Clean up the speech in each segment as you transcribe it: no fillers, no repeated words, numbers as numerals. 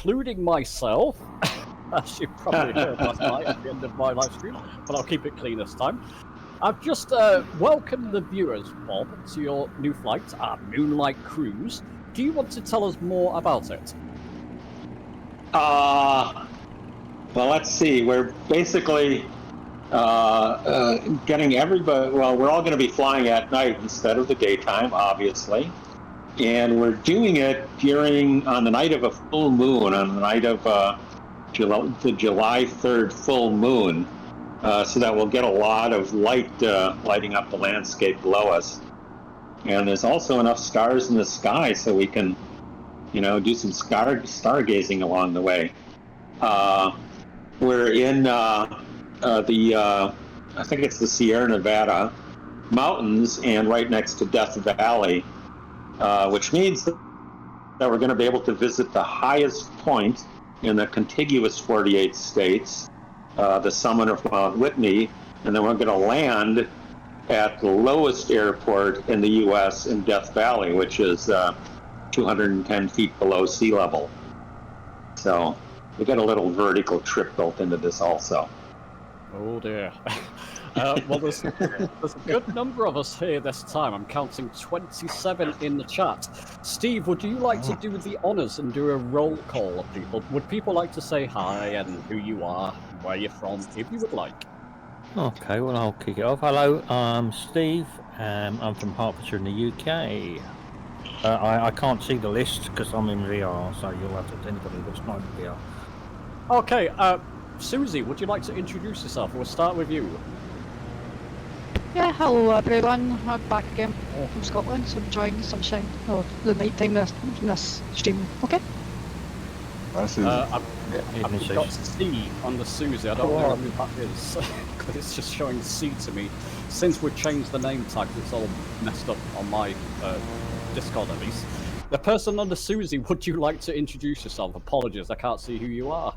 including myself, as you probably heard last night at the end of my live stream, but I'll keep it clean this time. I've just welcomed the viewers, Bob, to your new flight, our Moonlight Cruise. Do you want to tell us more about it? Well, let's see. We're basically getting everybody. Well, we're all going to be flying at night instead of the daytime, obviously, and we're doing it on the night of a full moon, on the night of the July 3rd full moon, so that we'll get a lot of light lighting up the landscape below us. And there's also enough stars in the sky so we can, do some stargazing along the way. We're in I think it's the Sierra Nevada mountains, and right next to Death Valley, which means that we're going to be able to visit the highest point in the contiguous 48 states, the summit of Mount Whitney, and then we're going to land at the lowest airport in the U.S. in Death Valley, which is 210 feet below sea level. So we got a little vertical trip built into this also. Oh dear. Well, there's a good number of us here this time. I'm counting 27 in the chat. Steve, would you like to do the honours and do a roll call of people? Would people like to say hi and who you are, where you're from, if you would like? Okay, well, I'll kick it off. Hello, I'm Steve. I'm from Hertfordshire in the UK. I can't see the list because I'm in VR, so you'll have to anybody that's not in VR. Okay, Susie, would you like to introduce yourself? We'll start with you. Yeah, hello everyone. I'm back again from Scotland, so enjoying the sunshine or the night time in this stream. Okay. I've got C on the Susie. I don't know who that is, because it's just showing C to me. Since we've changed the name tags, it's all messed up on my Discord at least. The person under Susie, would you like to introduce yourself? Apologies, I can't see who you are.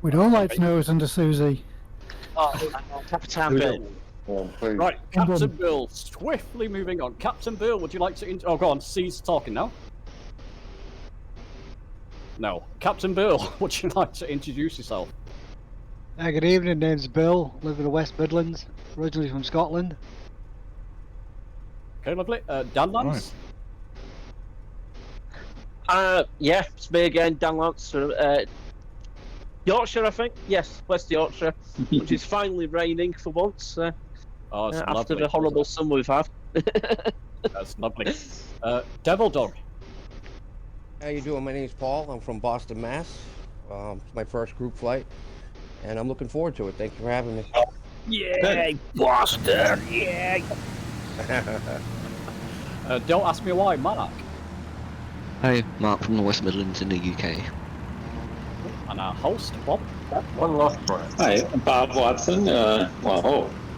We'd all like to know who's under Susie. Captain Bill. Right, Captain Bill, swiftly moving on. Captain Bill, would you like to... Oh, go on, C's talking now. No. Captain Bill, would you like to introduce yourself? Good evening, name's Bill, live in the West Midlands, originally from Scotland. Okay, lovely. Dan Lance? Yeah, it's me again, Dan Lance. Yorkshire, I think. Yes, West Yorkshire, which is finally raining for once. After the horrible sun we've had. That's lovely. Devil Dog. How you doing? My name's Paul. I'm from Boston, Mass. It's my first group flight, and I'm looking forward to it. Thank you for having me. Yeah, Boston, yeah. Don't ask me why, Mark. Hi, Mark from the West Midlands in the UK. And our host, Bob. One last breath. Hi, Bob Watson.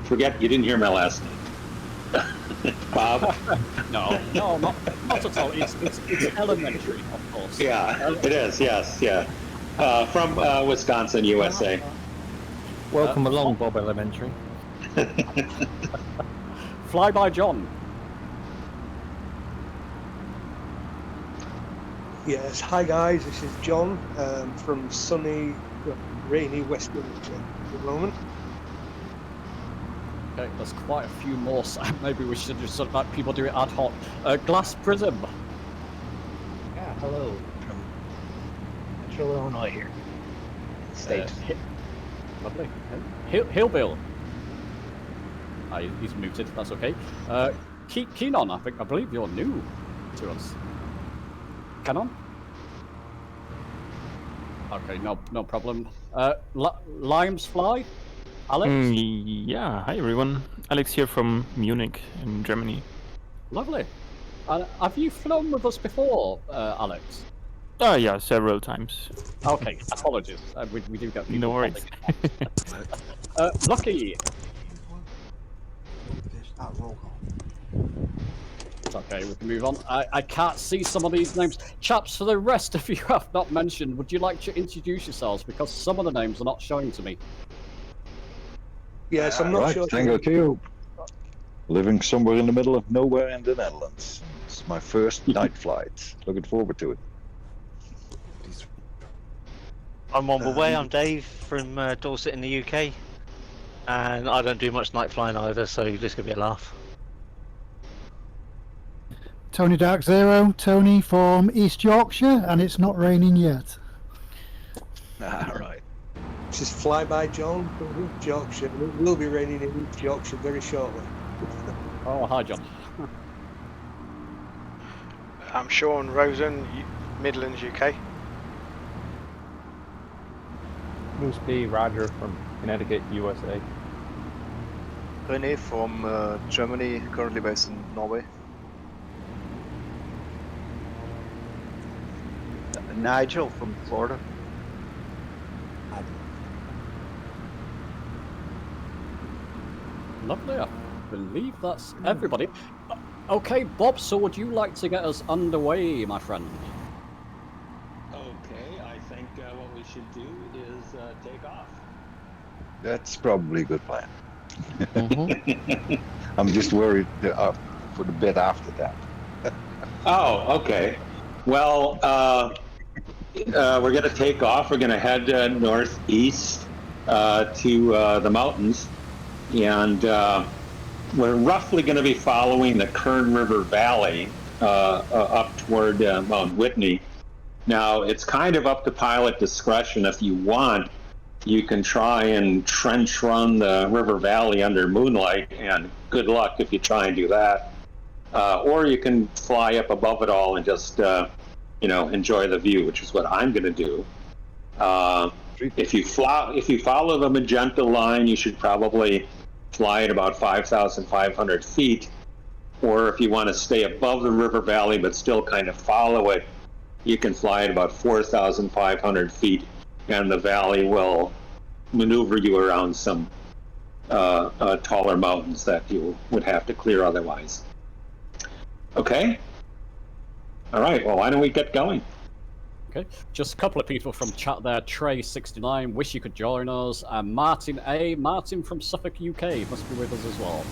Forget you didn't hear my last name. Bob? No, not at all. It's elementary, of course. Yeah, it is, yes, yeah. From Wisconsin, USA. Welcome along, Bob Elementary. Fly by John. Yes, hi guys, this is John from sunny, rainy West Midlands at the moment. Okay, there's quite a few more, so maybe we should just sort of let people do it ad hoc. Glass Prism. Yeah, hello, from Central Illinois here. States. Lovely. Hillbill. He's muted, that's okay. Keenon, I believe you're new to us. Canon? Okay, no problem. Limes Fly? Alex? Yeah, hi everyone. Alex here from Munich in Germany. Lovely. Have you flown with us before, Alex? Yeah, several times. Okay, apologies. We do get people. No worries. Lucky. It's okay, we can move on. I can't see some of these names. Chaps, for the rest of you have not mentioned, would you like to introduce yourselves? Because some of the names are not showing to me. Yes, I'm not sure. Tango 2. Living somewhere in the middle of nowhere in the Netherlands. It's my first night flight. Looking forward to it. I'm on the way. I'm Dave from Dorset in the UK, and I don't do much night flying either, so this could be a laugh. Tony Dark Zero, Tony from East Yorkshire, and it's not raining yet. Right. This is Flyby John from East Yorkshire. It will be raining in East Yorkshire very shortly. Oh, hi, John. I'm Sean Rosen, Midlands, UK. Bruce B. Roger from Connecticut, USA. René from Germany, currently based in Norway. Nigel from Florida. Lovely. I believe that's everybody. Okay, Bob, so would you like to get us underway, my friend? Okay, I think what we should do is take off. That's probably a good plan. I'm just worried for the bit after that. Oh, okay. Well, we're going to take off. We're going to head northeast to the mountains, and we're roughly going to be following the Kern River Valley up toward Mount Whitney. Now, it's kind of up to pilot discretion. If you want, you can try and trench run the river valley under moonlight, and good luck if you try and do that. Or you can fly up above it all and just enjoy the view, which is what I'm going to do. If you follow the magenta line, you should probably fly at about 5,500 feet. Or if you want to stay above the river valley but still kind of follow it, you can fly at about 4,500 feet, and the valley will maneuver you around some taller mountains that you would have to clear otherwise. Okay? All right, well, why don't we get going? Okay, just a couple of people from chat there. Trey69, wish you could join us. And Martin A. Martin from Suffolk, UK, must be with us as well.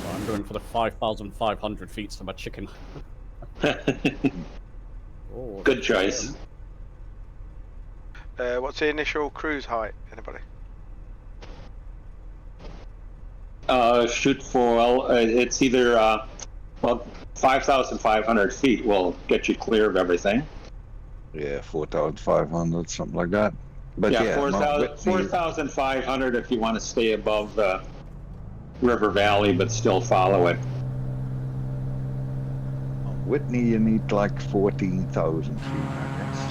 Well, I'm going for the 5,500 feet for my chicken. Oh, good choice. What's the initial cruise height? Anybody? Shoot for, it's either 5,500 feet will get you clear of everything. Yeah, 4,500, something like that. But yeah, 4,500 if you want to stay above the river valley but still follow it. Whitney, you need like 14,000 feet, I guess.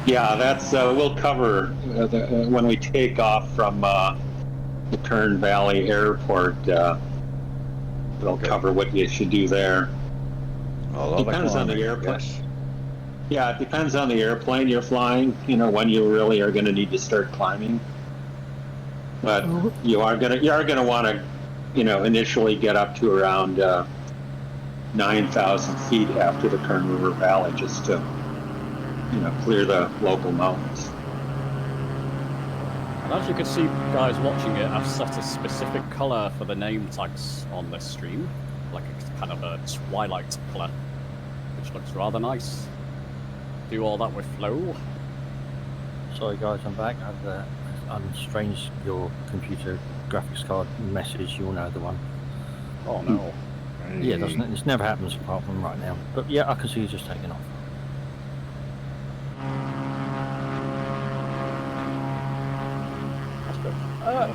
Yeah, that's we'll cover when we take off from the Kern Valley Airport. We'll cover what you should do there. Depends on the airplane. Yes. Yeah, it depends on the airplane you're flying. When you really are going to need to start climbing. But you are going to want to, initially get up to around 9,000 feet after the Kern River Valley, just to clear the local mountains. And as you can see, guys watching it, I've set a specific color for the name tags on this stream, like a kind of a twilight color, which looks rather nice. Do all that with flow. Sorry guys, I'm back. I've unstranged your computer graphics card message. You'll know the one. Oh no. Yeah, doesn't it? This never happens apart from right now. But yeah, I can see you just taking off.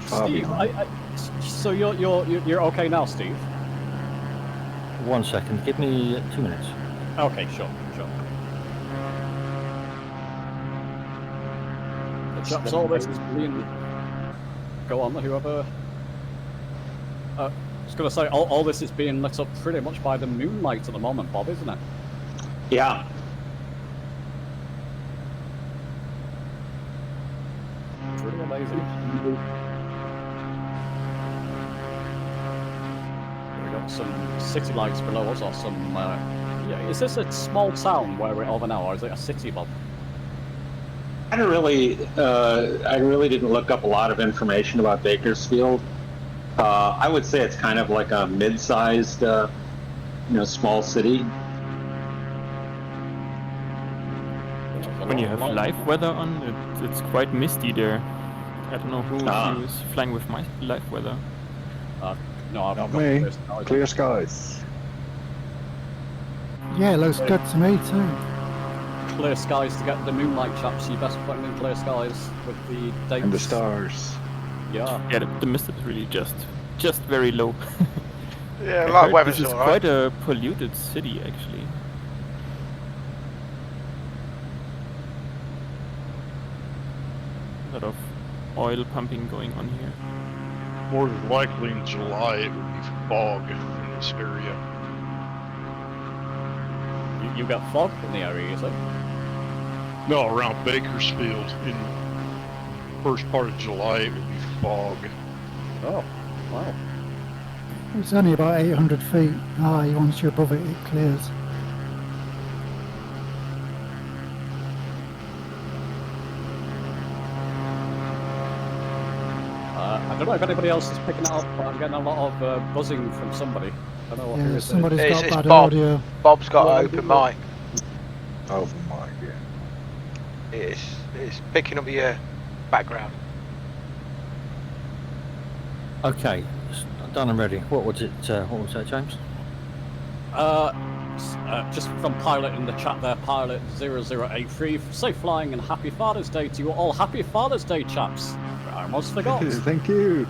Steve, so you're okay now, Steve? 1 second. Give me 2 minutes. Okay, sure. The chaps, all this is being. Go on, whoever. I was going to say, all this is being lit up pretty much by the moonlight at the moment, Bob, isn't it? Yeah. Pretty amazing. We got some city lights below us, or some Yeah, is this a small town where we're over now, or is it a city, Bob? I really didn't look up a lot of information about Bakersfield. I would say it's kind of like a mid-sized, small city. When you have live weather on, it's quite misty there. I don't know who is flying with my live weather. No, I've Not got me. clear skies. Clear skies. Yeah, it looks good to me too. Clear skies to get the moonlight chaps. You best put them in clear skies with the dates. And the stars. Yeah. Yeah, the mist is really just very low. Yeah, I light heard weather's this is alright. quite a polluted city, actually. A lot of oil pumping going on here. More than likely in July it would be fog in this area. You got fog in the area, you say? No, around Bakersfield in first part of July it would be fog. Oh, wow. It's only about 800 feet high. Once you're above it, it clears. I don't know if anybody else is picking it up, but I'm getting a lot of buzzing from somebody. I don't know what Yeah, who it is. somebody's got It's bad Bob. audio. Bob's got an open mic. Open mic, yeah. It's picking up your background. Okay, done and ready. What was it? What was that, James? Just from Pilot in the chat there, Pilot 0083. Safe flying and happy Father's Day to you all. Happy Father's Day, chaps. I almost forgot. Thank you.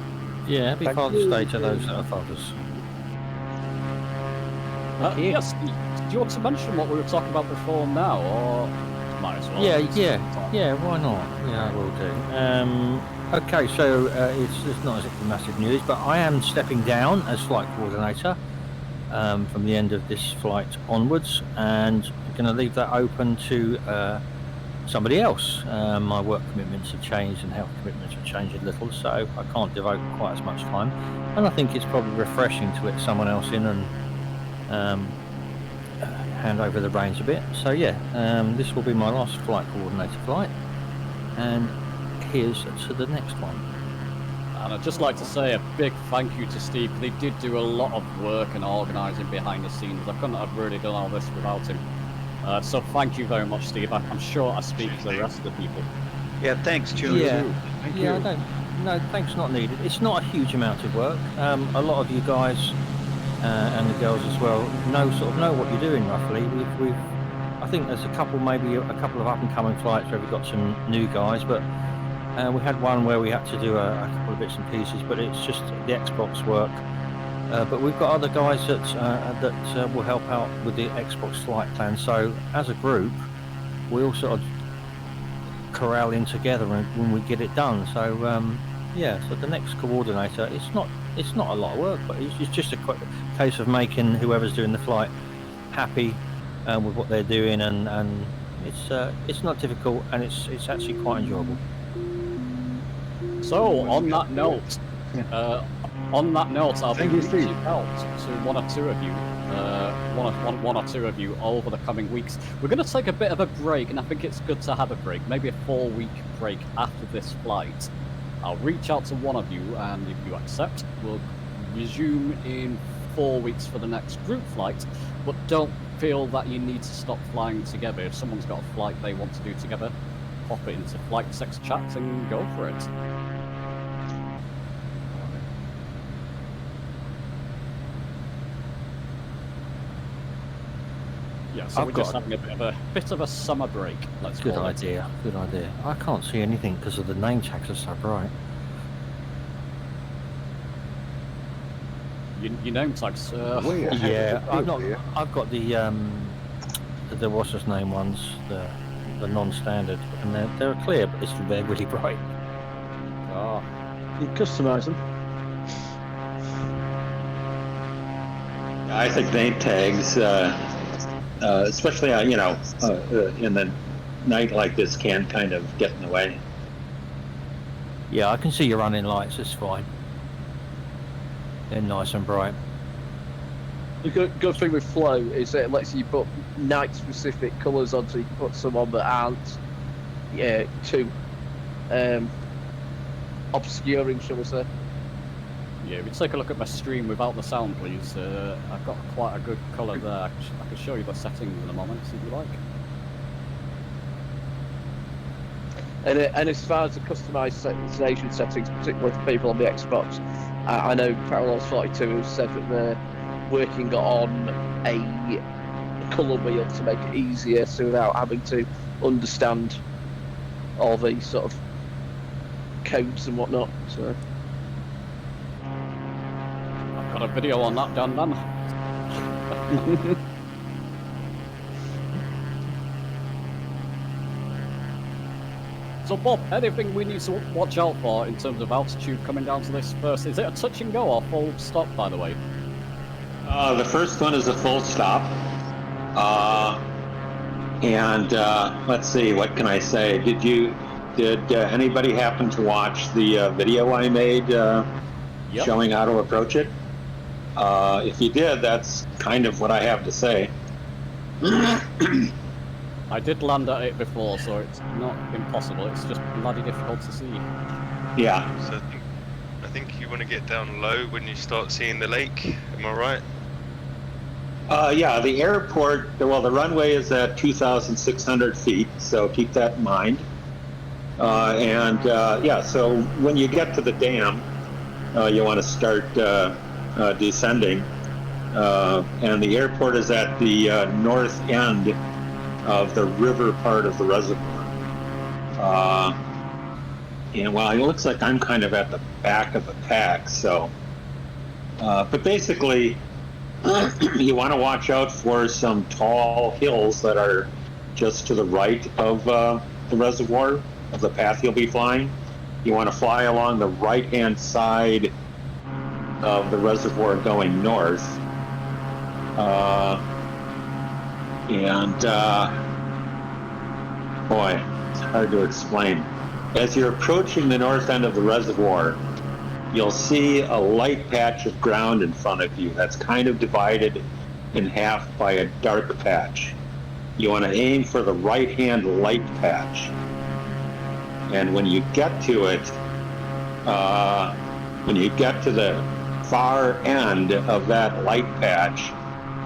Yeah, happy Father's Day to those that are fathers. Yes, do you want to mention what we were talking about before now, or might as well? Yeah, why not? Yeah, I will do. Okay, so it's not exactly massive news, but I am stepping down as flight coordinator from the end of this flight onwards, and I'm going to leave that open to somebody else. My work commitments have changed and health commitments have changed a little, so I can't devote quite as much time, and I think it's probably refreshing to let someone else in and hand over the reins a bit. So yeah, this will be my last flight coordinator flight, and here's to the next one. And I'd just like to say a big thank you to Steve. They did do a lot of work and organising behind the scenes. I couldn't have really done all this without him. So thank you very much, Steve. I'm sure I speak for the rest of the people. Yeah, thanks, Julie. Yeah, Thank yeah, you. no, thanks not needed. It's not a huge amount of work. A lot of you guys and the girls as well know what you're doing roughly. I think there's maybe a couple of up and coming flights where we've got some new guys, but we had one where we had to do a couple of bits and pieces, but it's just the Xbox work. But we've got other guys that will help out with the Xbox flight plan. So as a group, we all sort of corral in together when we get it done. So yeah, so the next coordinator, it's not a lot of work, but it's just a quick case of making whoever's doing the flight happy with what they're doing, and it's not difficult, and it's actually quite enjoyable. So on that note, I'll be reaching out to one or two of you over the coming weeks. We're going to take a bit of a break, and I think it's good to have a break, maybe a 4-week break after this flight. I'll reach out to one of you, and if you accept, we'll resume in 4 weeks for the next group flight. But don't feel that you need to stop flying together. If someone's got a flight they want to do together, pop it into Flight 6 chat and go for it. Yeah, so we're just having a bit of a summer break. Let's Good call it. idea. Good idea. I can't see anything because of the name tags are so bright. Your name tags. Yeah, I've got the what's his name ones, the non-standard, and they're clear, but they're really bright. Oh. You customise them. I think name tags, especially in the night like this, can kind of get in the way. Yeah, I can see your running lights. It's fine. They're nice and bright. The good thing with Flow is that it lets you put night-specific colours on, so you can put some on that aren't too obscuring, shall we say. Yeah, if you take a look at my stream without the sound, please. I've got quite a good colour there. I can show you the settings in a moment, if you like. And as far as the customization settings, particularly for people on the Xbox, I know Parallels 42 have said that they're working on a colour wheel to make it easier, so without having to understand all the sort of codes and whatnot. So I've got a video on that done, man. So Bob, anything we need to watch out for in terms of altitude coming down to this first? Is it a touch and go or full stop, by the way? The first one is a full stop. Let's see, what can I say? Did anybody happen to watch the video I made showing how to approach it? If you did, that's kind of what I have to say. I did land at it before, so it's not impossible. It's just bloody difficult to see. Yeah. So I think you want to get down low when you start seeing the lake. Am I right? Yeah, the airport, well, the runway is at 2,600 feet, so keep that in mind. Yeah, so when you get to the dam, you want to start descending. And the airport is at the north end of the river part of the reservoir. And well, it looks like I'm kind of at the back of the pack, so. But basically, you want to watch out for some tall hills that are just to the right of the reservoir, of the path you'll be flying. You want to fly along the right-hand side of the reservoir going north. Boy, it's hard to explain. As you're approaching the north end of the reservoir, you'll see a light patch of ground in front of you that's kind of divided in half by a dark patch. You want to aim for the right-hand light patch. And when you get to it, when you get to the far end of that light patch,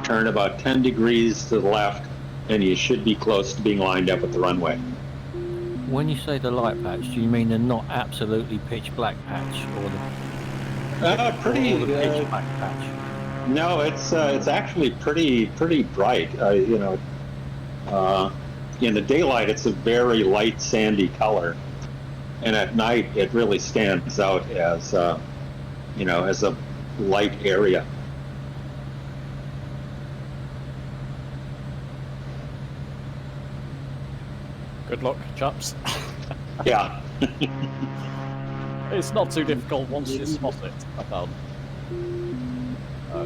turn about 10 degrees to the left, and you should be close to being lined up with the runway. When you say the light patch, do you mean the not absolutely pitch black patch, or the pitch black patch? No, it's actually pretty bright. In the daylight, it's a very light sandy color, and at night, it really stands out as as a light area. Good luck, chaps. Yeah. It's not too difficult once you spot it, I found.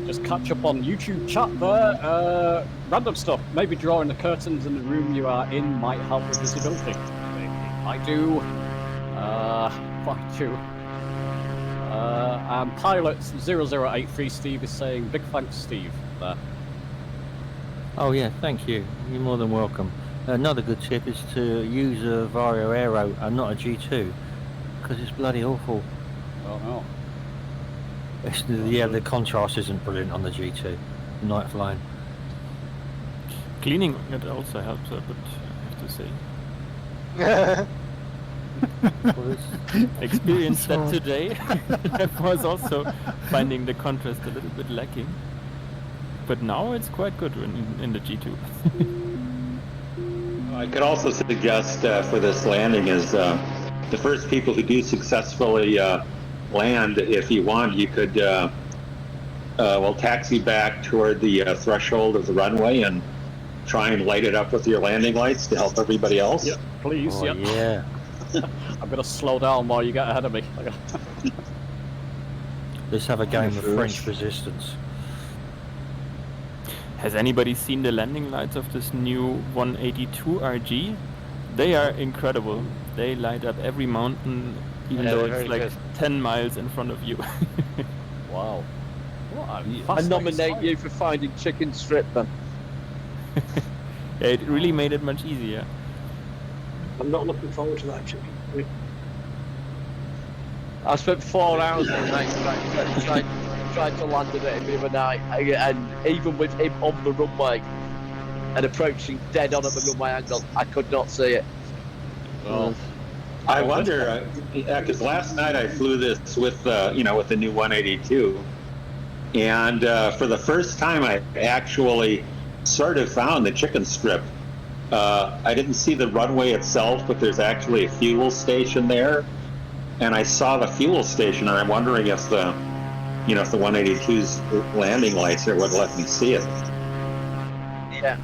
Just catch up on YouTube chat there. Random stuff. Maybe drawing the curtains in the room you are in might help with visibility. I do. Fuck you. And pilot 0083 Steve is saying big thanks, Steve. There. Oh yeah, thank you. You're more than welcome. Another good tip is to use a Vario Aero and not a G2, because it's bloody awful. Oh no. Yeah, the contrast isn't brilliant on the G2, night flying. Cleaning it also helps a bit, I have to say. Experienced that today. I was also finding the contrast a little bit lacking. But now it's quite good in the G2. I could also suggest for this landing is the first people who do successfully land, if you want, you could taxi back toward the threshold of the runway and try and light it up with your landing lights to help everybody else. Yep, please. Oh, yep. Yeah. I'm gonna slow down while you get ahead of me. Let's have a game of French resistance. Has anybody seen the landing lights of this new 182 RG? They are incredible. They light up every mountain, even though it's like 10 miles in front of you. Wow. What I nominate you for finding chicken strip, then. Yeah, it really made it much easier. I'm not looking forward to that chicken. I spent 4 hours on night trying to land it the other night, and even with him on the runway and approaching dead on at the runway angle, I could not see it. Well, I wonder, because last night I flew this with the new 182, and for the first time I actually sort of found the chicken strip. I didn't see the runway itself, but there's actually a fuel station there, and I saw the fuel station, and I'm wondering if the 182's landing lights there would let me see it. Yeah.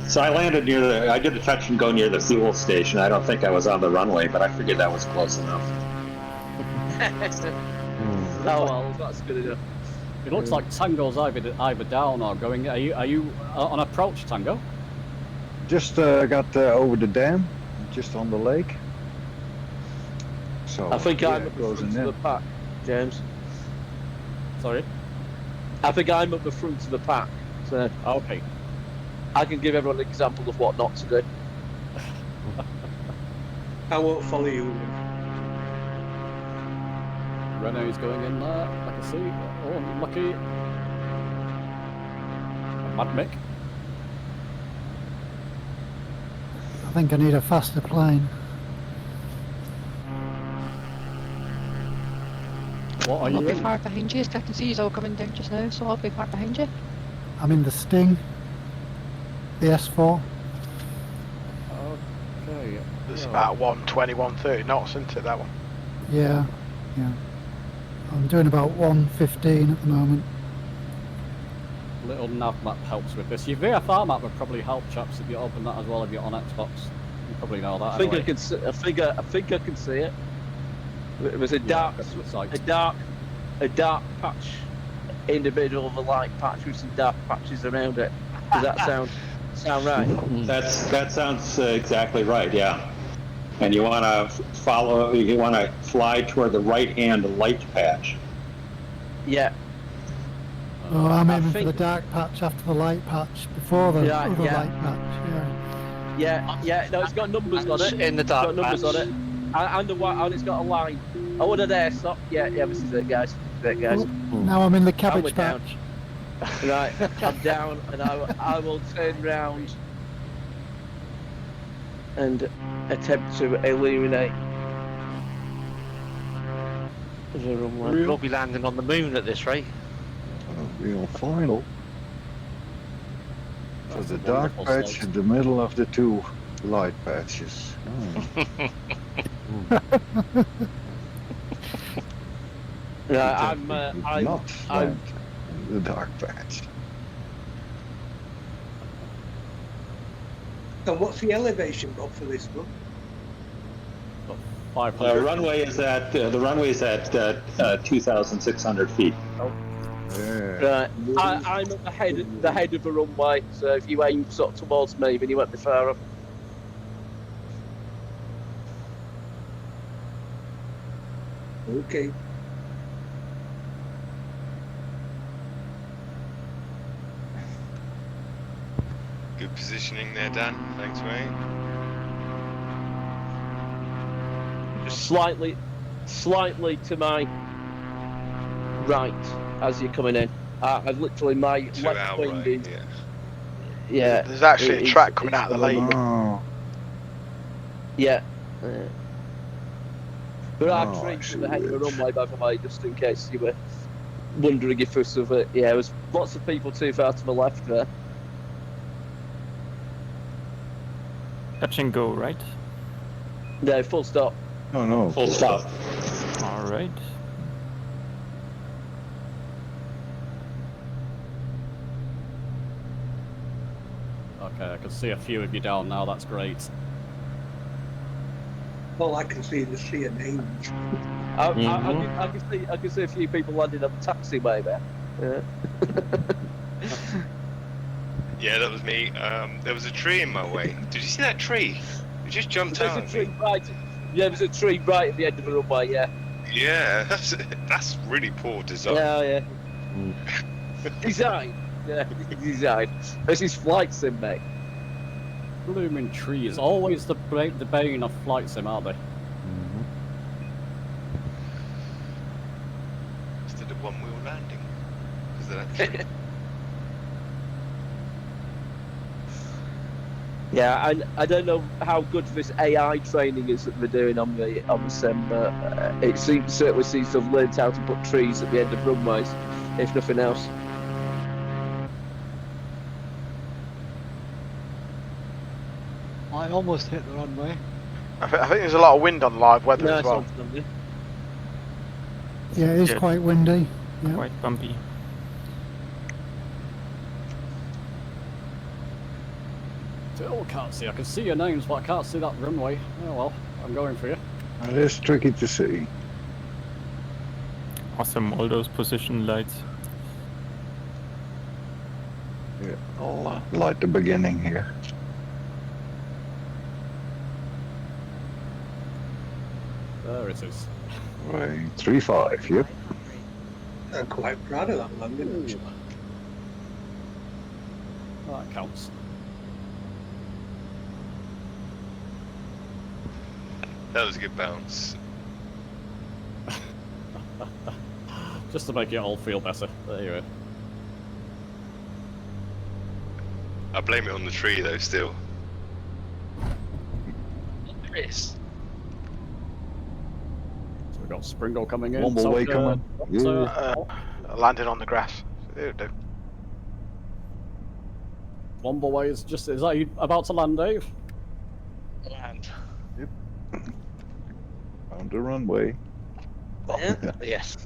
So I landed I did a touch and go near the fuel station. I don't think I was on the runway, but I figured that was close enough. Oh well, that's good enough. It looks like Tango's either down or going. Are you on approach, Tango? Just got over the dam, just on the lake. So I think yeah, I'm at the front of the pack, James. Sorry? I think I'm at the front of the pack, so okay. I can give everyone an example of what not to do. I won't follow you. Renault's going in there. I can see. Oh, lucky. Mad Mick. I think I need a faster plane. What are I'll you not be in? far behind you, I can see you all coming down just now, so I'll be far behind you. I'm in the Sting. The S4. Okay. It's about 120, 130 knots, isn't it, that one? Yeah, yeah. I'm doing about 115 at the moment. Little nav map helps with this. Your VFR map would probably help, chaps, if you open that as well if you're on Xbox. You probably know that. I think anyway. I can see. I think I can see it. It was a dark patch in the middle of a light patch with some dark patches around it. Does that sound right? That sounds exactly right. Yeah. And you want to follow. You want to fly toward the right-hand light patch. Yeah. Oh, I'm aiming for the dark patch after the light patch, before the other light patch. Yeah. No, it's got numbers on it. In the dark It's got numbers patch. on it. And the white, and it's got a line. I want to there, stop. Yeah, this is it, guys. This is it, guys. Oh, now I'm in the And cabbage we're down. patch. Right, I'm down, and I will turn round and attempt to illuminate the runway. We'll be landing on the moon at this rate. Real final. So That's the a dark wonderful patch sight. in the middle of the two light patches. Right, I'm not land in the dark patch. And what's the elevation, Bob, for this one? 500. The runway is at 2,600 feet. Right, I'm at the head of the runway, so if you aim sort of towards me, then you won't be far off. Okay. Good positioning there, Dan. Thanks, mate. Just slightly to my right as you're coming in. I've literally my left wing right, is. Yeah. There's actually a track coming out of the lake. Oh, Yeah. There are Oh, trees at the head of the runway, by the way, just in case you were wondering if there's sort of there was lots of people too far to the left there. Touch and go, right? No, full stop. no. Full stop. All right. Okay, I can see a few of you down now. That's great. All I can see is a sea of names. I can see a few people landing on the taxiway there. Yeah, that was me. There was a tree in my way. Did you see that tree? It just jumped There's out. a tree right. Yeah, there's a tree right at the end of the runway. Yeah. Yeah, that's really poor design. Yeah. Design. Yeah, design. This is flight sim, mate. Blooming trees. Always the bane of flight sim, aren't they? Instead of one-wheel landing. Because of that tree. Yeah, I don't know how good this AI training is that they're doing on the sim, but it certainly seems to have learned how to put trees at the end of runways, if nothing else. I almost hit the runway. I think there's a lot of wind on live weather as well. Yeah, it is quite windy. Yep. Quite bumpy. Still can't see. I can see your names, but I can't see that runway. Oh well, I'm going for you. It is tricky to see. Awesome, all those position lights. Yeah, I'll light the beginning here. There it is. Right, 3-5, yep. I'm quite proud of that landing, actually. That counts. That was a good bounce. Just to make it all feel better. There you go. I blame it on the tree though, still. Chris. So we've got Springle coming in. Wombleway coming. Landing on the grass. It'll do. Wombleway is just. Is that you about to land, Dave? Land. Yep. Found the runway. Yeah. Yes.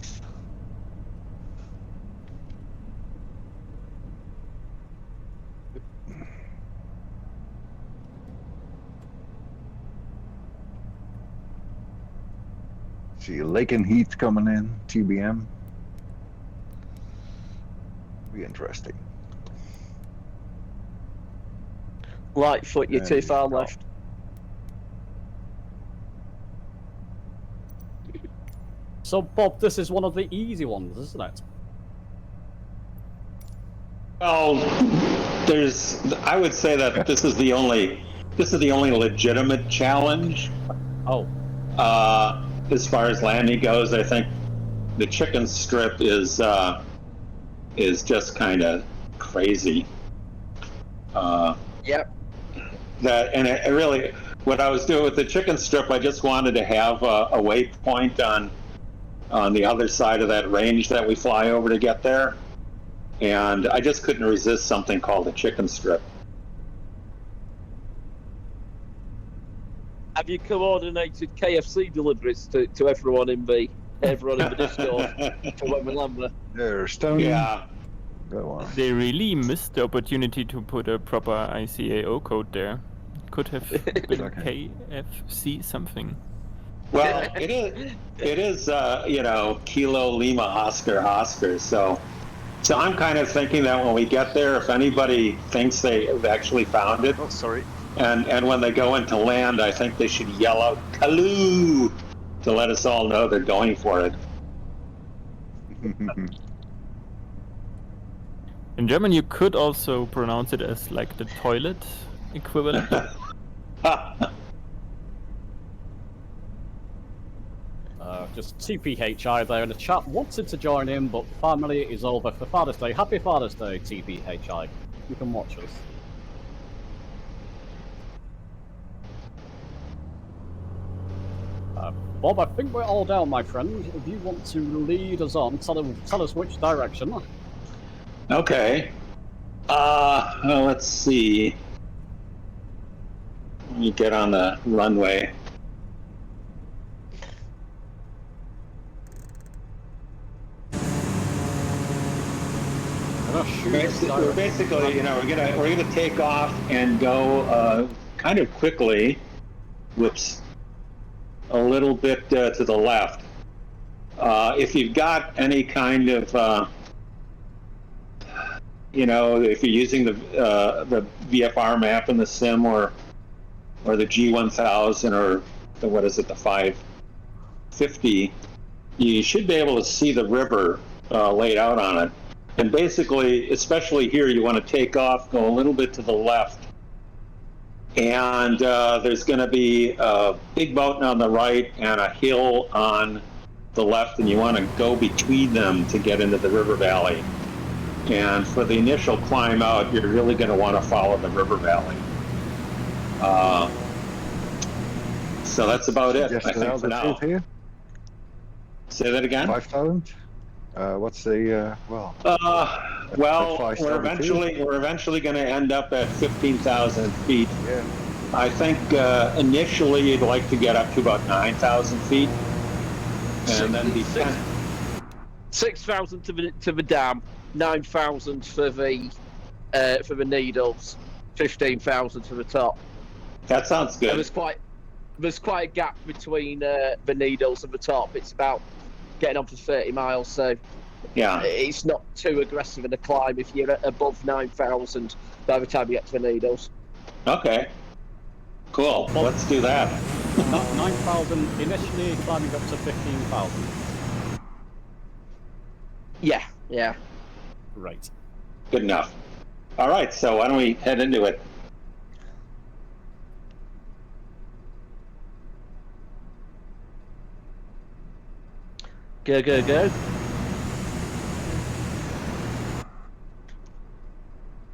See Lake and Heath coming in, TBM. Be interesting. Lightfoot, you're too far left. So, Bob, this is one of the easy ones, isn't it? Well, I would say that this is the only legitimate challenge. Oh. As far as landing goes, I think the chicken strip is just kind of crazy. Yep. That and it really, what I was doing with the chicken strip, I just wanted to have a waypoint on the other side of that range that we fly over to get there, and I just couldn't resist something called a chicken strip. Have you coordinated KFC deliveries to everyone in the Discord for when we land there? There's Tony. Yeah. Go on. They really missed the opportunity to put a proper ICAO code there. Could have been KFC something. Well, it is Kilo Lima Oscar. So I'm kind of thinking that when we get there, if anybody thinks they've actually found it, and when they go into land, I think they should yell out "Kaloo" to let us all know they're going for it. In German, you could also pronounce it as like the toilet equivalent. Just TPHI there in the chat. Wanted to join in, but family is over for Father's Day. Happy Father's Day, TPHI. You can watch us. Bob, I think we're all down, my friend. If you want to lead us on, tell us which direction. Okay. Well, let's see. Let me get on the runway. We're basically, we're gonna take off and go kind of quickly. Whoops. A little bit to the left. If you've got any kind of, if you're using the VFR map in the sim or the G1000 or the 550, you should be able to see the river laid out on it. And basically, especially here, you want to take off, go a little bit to the left, and there's going to be a big mountain on the right and a hill on the left, and you want to go between them to get into the river valley. And for the initial climb out, you're really going to want to follow the river valley. So that's about it, I think, for now. Here? Say that again? 5,000? What's the well? We're eventually going to end up at 15,000 feet. Yeah. I think initially you'd like to get up to about 9,000 feet, and then descend. 6,000 to the dam, 9,000 for the needles, 15,000 for the top. That sounds good. And there's quite a gap between the needles and the top. It's about getting on for 30 miles, so yeah, it's not too aggressive in a climb if you're above 9,000 by the time you get to the needles. Okay, cool. Well, let's do that. 9,000 initially, climbing up to 15,000. Yeah. Great. Good enough. All right, so why don't we head into it? Go.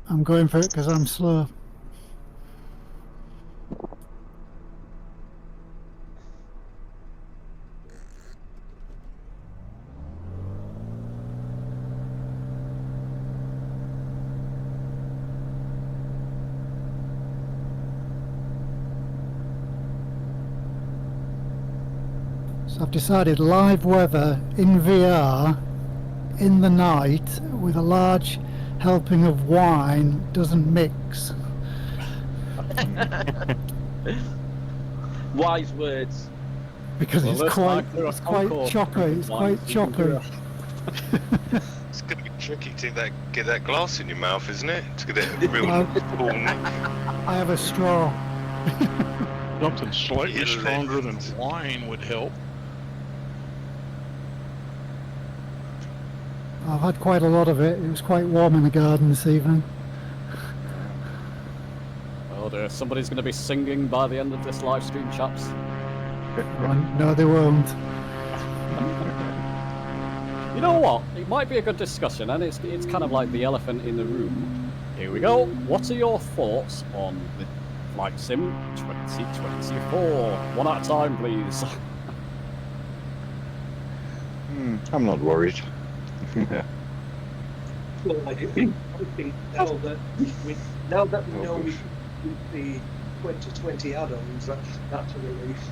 I'm going for it because I'm slow. So I've decided live weather in VR in the night with a large helping of wine doesn't mix. Wise words. Because it's quite choppy. It's quite choppy. It's going to be tricky to get that glass in your mouth, isn't it? To get it real full neck. I have a straw. Something slightly stronger than wine would help. I've had quite a lot of it. It was quite warm in the garden this evening. Oh dear, somebody's going to be singing by the end of this live stream, chaps. No, they won't. You know what? It might be a good discussion, and it's kind of like the elephant in the room. Here we go. What are your thoughts on the Flight Sim 2024? One at a time, please. I'm not worried. Well, I think now that we know with the 2020 add-ons, that's a relief.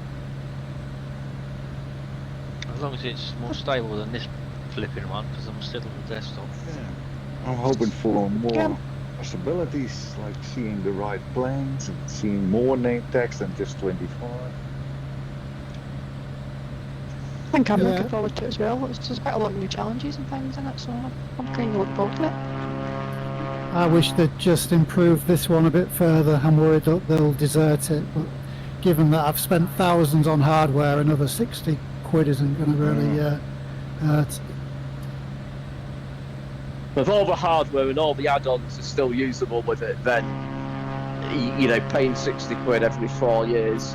As long as it's more stable than this flipping one, because I'm still on the desktop. Yeah. I'm hoping for more possibilities, like seeing the right planes and seeing more name tags than just 25. I think I'm looking forward to it as well. There's quite a lot of new challenges and things in it, so I'm kind of looking forward to it. I wish they'd just improved this one a bit further. I'm worried that they'll desert it, but given that I've spent thousands on hardware, another 60 quid isn't going to really hurt. With all the hardware and all the add-ons are still usable with it, then you know, paying 60 quid every 4 years,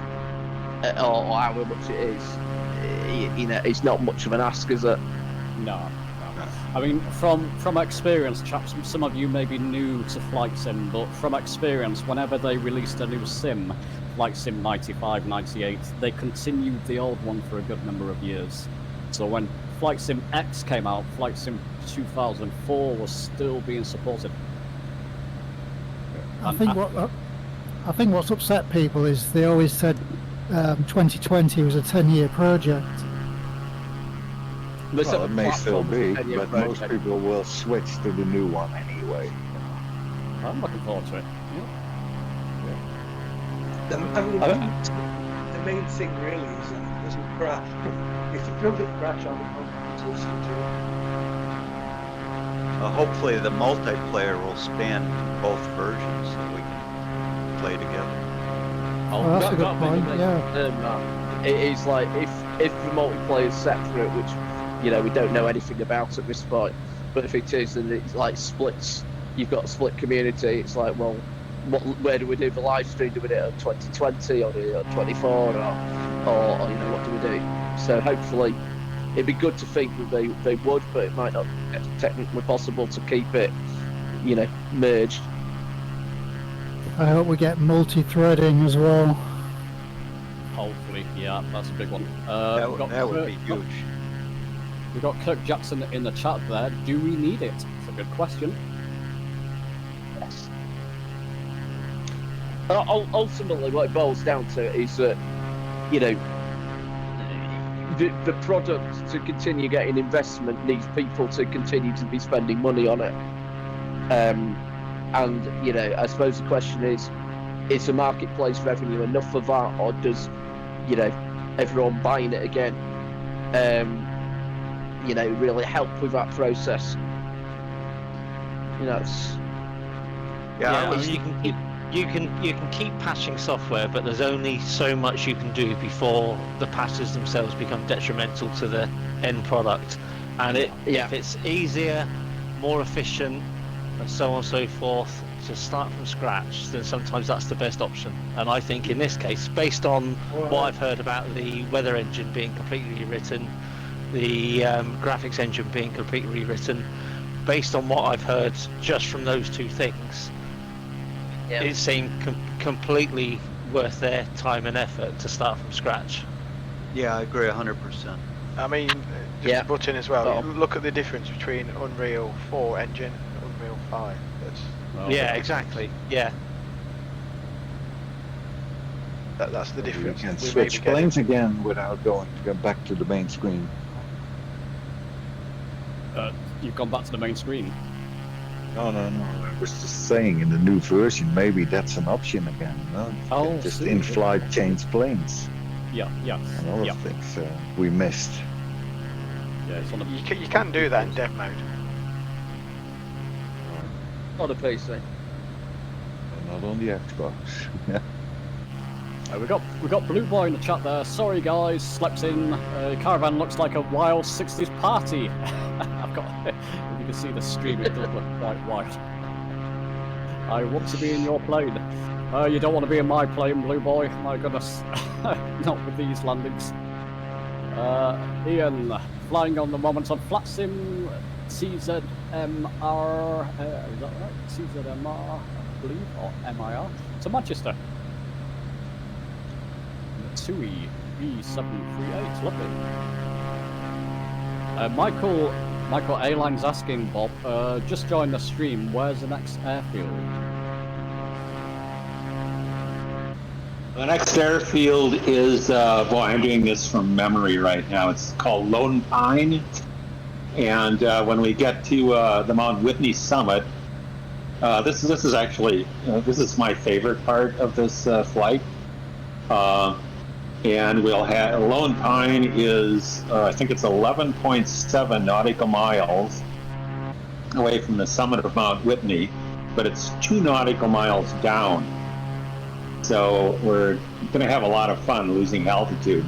or however much it is, you know, it's not much of an ask, is it? No. I mean, from experience, chaps, some of you may be new to Flight Sim, but from experience, whenever they released a new sim, like Sim 95, 98, they continued the old one for a good number of years. So when Flight Sim X came out, Flight Sim 2004 was still being supported. I think what's upset people is they always said 2020 was a 10-year project. Well, it may still be, but most people will switch to the new one anyway. I'm looking forward to it. The main thing really is that it doesn't crash. If it doesn't crash on the computer, hopefully the multiplayer will span both versions so we can play together. Oh, that's a good point, yeah. It is like, if the multiplayer is separate, which you know, we don't know anything about at this point. But if it is, then it's like splits. You've got a split community. It's like, well, where do we do the live stream? Do we do it on 2020 or do we do it on 24 or you know, what do we do? So hopefully, it'd be good to think that they would, but it might not be technically possible to keep it, you know, merged. I hope we get multi-threading as well. Hopefully, yeah, that's a big one. That would be huge. We've got Kirk Jackson in the chat there. Do we need it? It's a good question. Yes. Ultimately, what it boils down to is that, you know, the product to continue getting investment needs people to continue to be spending money on it. And, you know, I suppose the question is the marketplace revenue enough for that, or does, you know, everyone buying it again, you know, really help with that process? You know, it's... Yeah, I mean, you can keep patching software, but there's only so much you can do before the patches themselves become detrimental to the end product. And if it's easier, more efficient, and so on and so forth, to start from scratch, then sometimes that's the best option. And I think in this case, based on what I've heard about the weather engine being completely rewritten, the graphics engine being completely rewritten, based on what I've heard just from those two things, it seemed completely worth their time and effort to start from scratch. Yeah, I agree 100%. I mean, just to butt in as well, you look at the difference between Unreal 4 engine and Unreal 5. Yeah, exactly. Yeah. That's the difference. We can switch planes again without going back to the main screen. You've gone back to the main screen? No. I was just saying, in the new version, maybe that's an option again. No? Oh, just in flight change planes. Yeah. And all of things we missed. Yeah, it's on the... You can do that in dev mode. On the PC. Not on the Xbox. Yeah. We got Blue Boy in the chat there. Sorry guys, slept in. Caravan looks like a wild 60s party. I've got. You can see the stream. It does look quite white. I want to be in your plane. You don't want to be in my plane, Blue Boy. My goodness, not with these landings. Ian, flying on the moment on Flat Sim CZMR. Is that right? CZMR, I believe, or MIR. To Manchester. TUI B738, lovely. Michael A-Line's asking, Bob, just join the stream, where's the next airfield? The next airfield is, boy, I'm doing this from memory right now. It's called Lone Pine. And when we get to the Mount Whitney summit, this is actually, this is my favorite part of this flight. And we'll have Lone Pine is, I think it's 11.7 nautical miles away from the summit of Mount Whitney, but it's 2 nautical miles down. So we're going to have a lot of fun losing altitude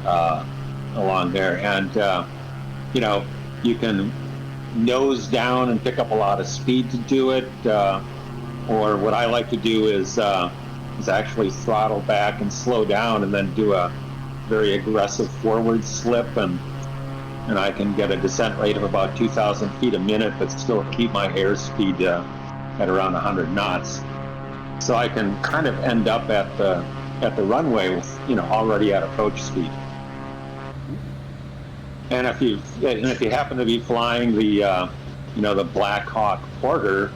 along there. And, you know, you can nose down and pick up a lot of speed to do it. Or what I like to do is actually throttle back and slow down and then do a very aggressive forward slip, and I can get a descent rate of about 2,000 feet a minute, but still keep my airspeed at around 100 knots. So I can kind of end up at the runway with, you know, already at approach speed. And if you happen to be flying the you know, the Black Hawk Porter,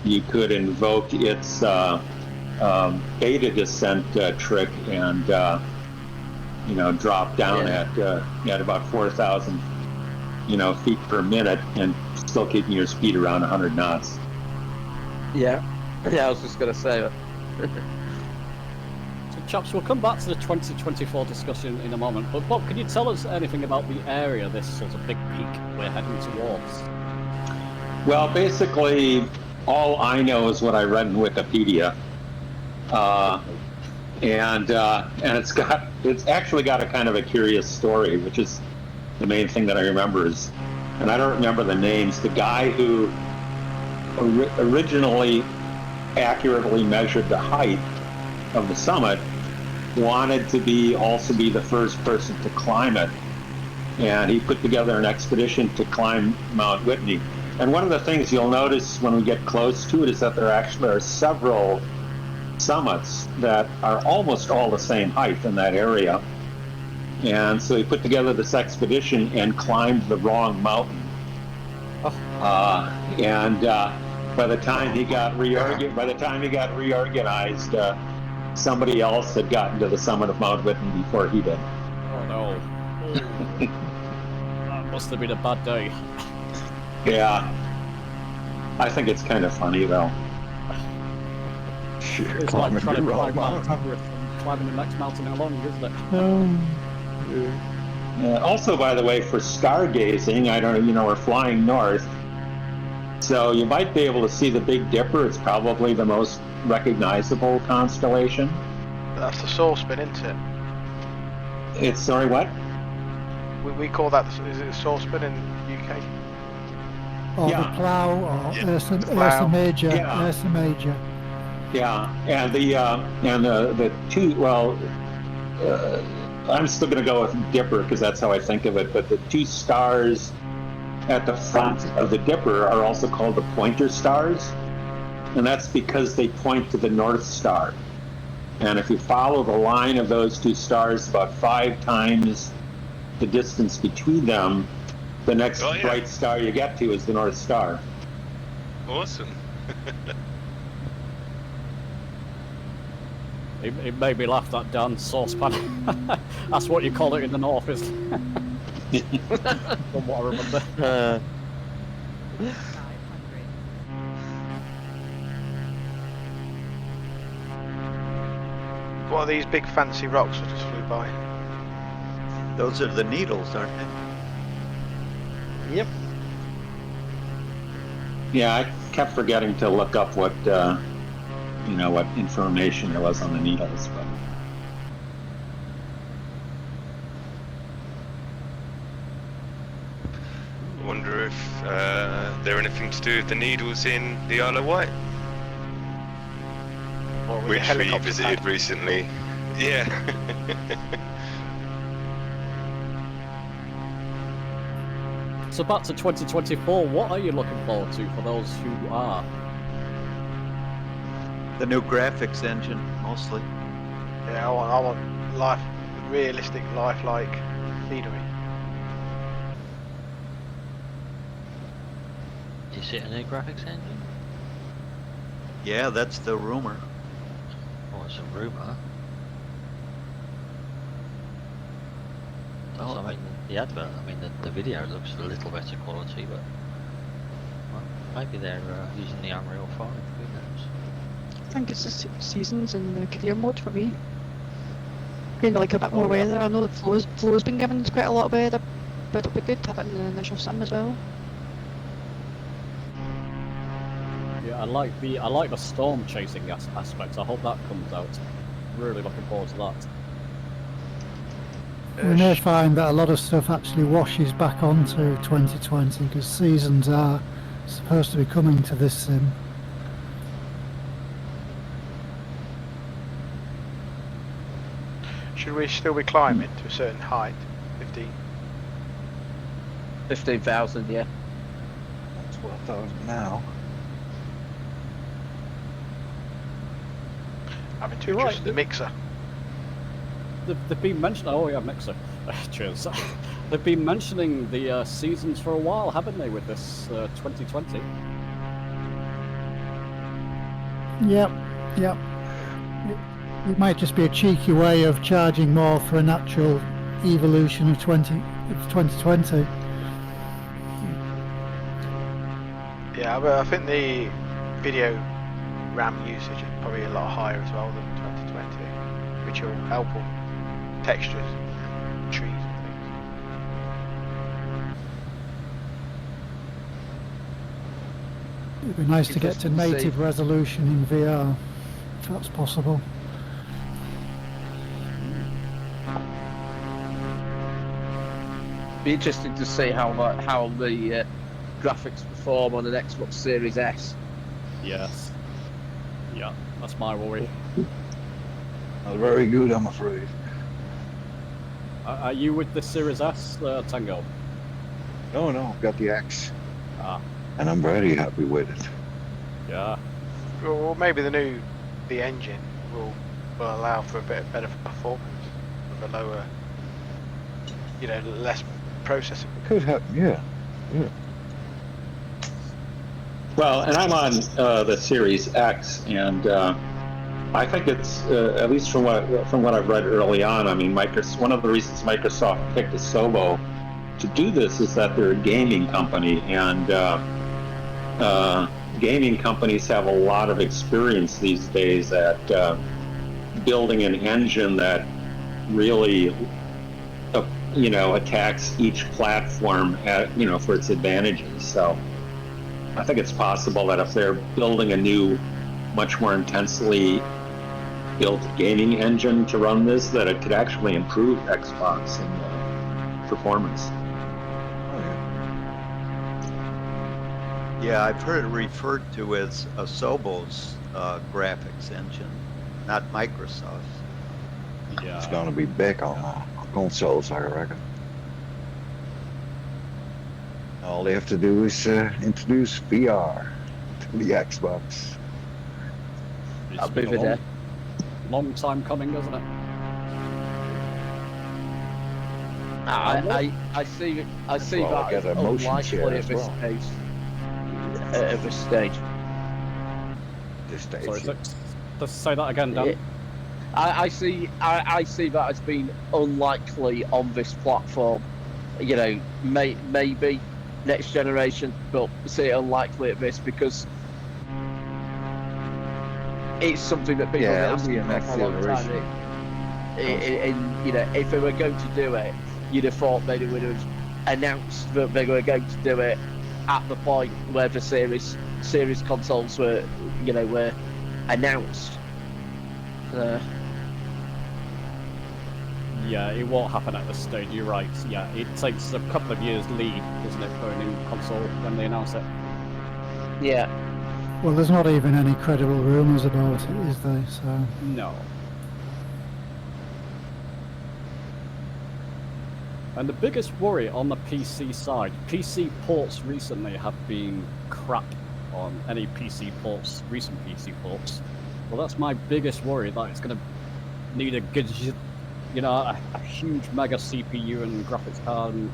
you could invoke its beta descent trick and you know, drop down at about 4,000 feet per minute and still keeping your speed around 100 knots. Yeah, I was just gonna say that. So chaps, we'll come back to the 2024 discussion in a moment, but Bob, can you tell us anything about the area, this sort of big peak we're heading towards? Well, basically all I know is what I read in Wikipedia. And it's actually got a kind of a curious story, which is the main thing that I remember is, and I don't remember the names, the guy who originally accurately measured the height of the summit wanted to also be the first person to climb it. And he put together an expedition to climb Mount Whitney. And one of the things you'll notice when we get close to it is that there actually are several summits that are almost all the same height in that area. And so he put together this expedition and climbed the wrong mountain. By the time he got reorganized, somebody else had gotten to the summit of Mount Whitney before he did. Oh no. That must have been a bad day. Yeah. I think it's kind of funny though. It's like trying to climb Mount Everest and climbing the next mountain along, isn't it? Also, by the way, for stargazing, I don't know, we're flying north, so you might be able to see the Big Dipper. It's probably the most recognizable constellation. That's the soul spin, isn't it? It's, sorry, what? We call that, is it the soul spin in UK? Or Yeah. the plough, or Ursa Major. Yeah. Ursa Major. Yeah, and the two, well, I'm still going to go with Dipper because that's how I think of it, but the two stars at the front of the Dipper are also called the pointer stars, and that's because they point to the North Star. And if you follow the line of those two stars about 5 times the distance between them, the next bright star you get to is the North Star. Awesome. It made me laugh, that damn saucepan. That's what you call it in the north, isn't it? From what I remember. What are these big fancy rocks that just flew by? Those are the needles, aren't they? Yep. Yeah, I kept forgetting to look up what what information there was on the needles, but I wonder if they're anything to do with the needles in the Isle of Wight, which we visited recently. Yeah. So back to 2024, what are you looking forward to for those who are? The new graphics engine, mostly. Yeah, I want realistic, lifelike scenery. Is it a new graphics engine? Yeah, that's the rumor. Oh, it's a rumor. Oh, I mean, the advert, the video looks a little better quality, but well, maybe they're using the Unreal 5, who knows? I think it's the seasons and the career mode for me. Kind of like a bit more weather. I know the flow's been given quite a lot of weather, but it'll be good to have it in the initial sim as well. Yeah, I like the storm chasing aspect. I hope that comes out. Really looking forward to that. We may find that a lot of stuff actually washes back onto 2020 because seasons are supposed to be coming to this sim. Should we still be climbing to a certain height? 15? 15,000, yeah. That's what I thought now. Having to adjust the mixer. They've been mentioning. Oh yeah, mixer. Cheers. They've been mentioning the seasons for a while, haven't they? With this 2020. Yep. It might just be a cheeky way of charging more for a natural evolution of 2020. Yeah, but I think the video RAM usage is probably a lot higher as well than 2020, which will help with textures, trees and things. It'd be nice to get to native resolution in VR, if that's possible. Be interesting to see how the graphics perform on an Xbox Series S. Yes. Yeah, that's my worry. Not very good, I'm afraid. Are you with the Series S, Tango? No, I've got the X. Ah. And I'm very happy with it. Yeah. Well, maybe the engine will allow for a bit better performance with a lower, less processing. Could happen, yeah. Well, and I'm on the Series X, and I think it's at least from what I've read early on. I mean, one of the reasons Microsoft picked Asobo to do this is that they're a gaming company, and gaming companies have a lot of experience these days at building an engine that really, attacks each platform for its advantages. So I think it's possible that if they're building a new, much more intensely built gaming engine to run this, that it could actually improve Xbox and performance. Yeah, I've heard it referred to as Asobo's graphics engine, not Microsoft's. Yeah. It's going to be big on consoles, I reckon. All they have to do is introduce VR to the Xbox. It's been a long time coming, isn't it? I see well, that as unlikely at this stage. At this stage. Sorry, let's say that again, Dan. Yeah. I see that as being unlikely on this platform. Maybe next generation, but see it unlikely at this because it's something that people have been asking for a long time. If they were going to do it, you'd have thought they would have announced that they were going to do it at the point where the series consoles were announced. Yeah, it won't happen at this stage, you're right. Yeah, it takes a couple of years lead, doesn't it, for a new console when they announce it? Yeah. Well, there's not even any credible rumours about it, is there? So no. And the biggest worry on the PC side, PC ports recently have been crap on any PC ports, recent PC ports. Well, that's my biggest worry, that it's going to need a good, a huge mega CPU and graphics card, and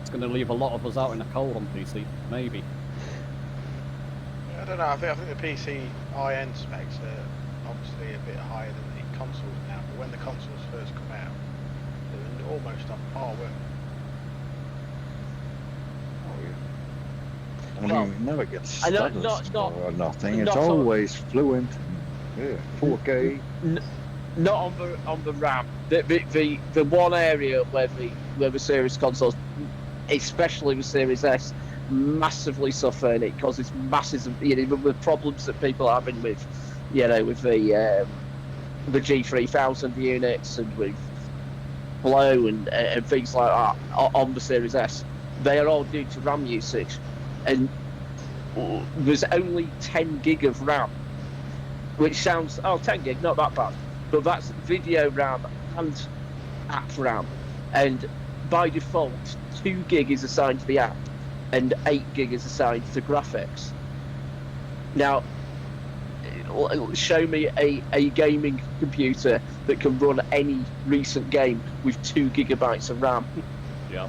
it's going to leave a lot of us out in the cold on PC, maybe. I don't know, I think the PC high-end specs are obviously a bit higher than the consoles now, but when the consoles first come out, they're almost on par with them. Well, you never get stutters or nothing. It's always fluent. Yeah, 4K. Not on the RAM. The one area where the Series consoles, especially the Series S, massively suffer, and it causes masses of the problems that people are having with with the G3000 units and with blow and things like that on the Series S. They are all due to RAM usage, and there's only 10 gig of RAM, which sounds 10 gig, not that bad, but that's video RAM and app RAM, and by default 2 gig is assigned to the app and 8 gig is assigned to graphics. Now, show me a gaming computer that can run any recent game with 2 gigabytes of RAM. Yeah.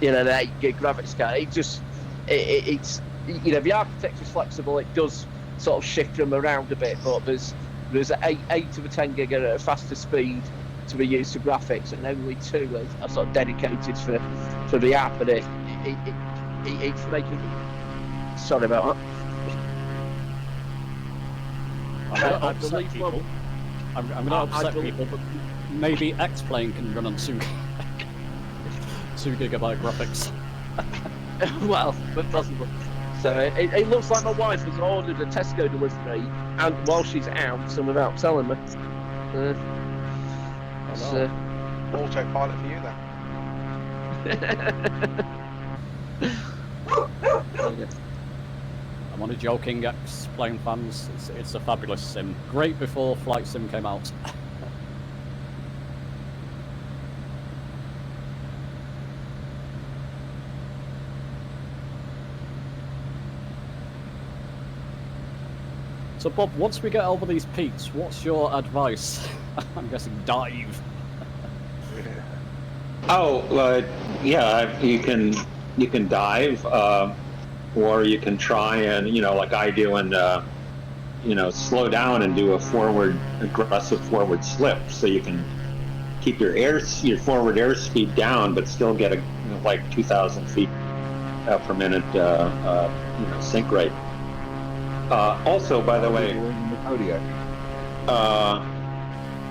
An 8 gig graphics card. It's the architecture's flexible. It does sort of shift them around a bit, but there's 8 of the 10 gig at a faster speed to be used for graphics, and only 2 are sort of dedicated for the app, and it's making. Sorry about that. I'm going to upset people, but maybe X-Plane can run on 2 gigabyte graphics. Well, but possible. So it looks like my wife has ordered a Tesco delivery, and while she's out, and without telling me. Autopilot for you then. I'm only joking, ex-plane fans. It's a fabulous sim. Great before Flight Sim came out. So Bob, once we get over these peaks, what's your advice? I'm guessing dive. Oh, yeah, you can dive, or you can try and, like I do, and slow down and do a aggressive forward slip, so you can keep your forward airspeed down, but still get like 2,000 feet per minute, sink rate. Also, by the way,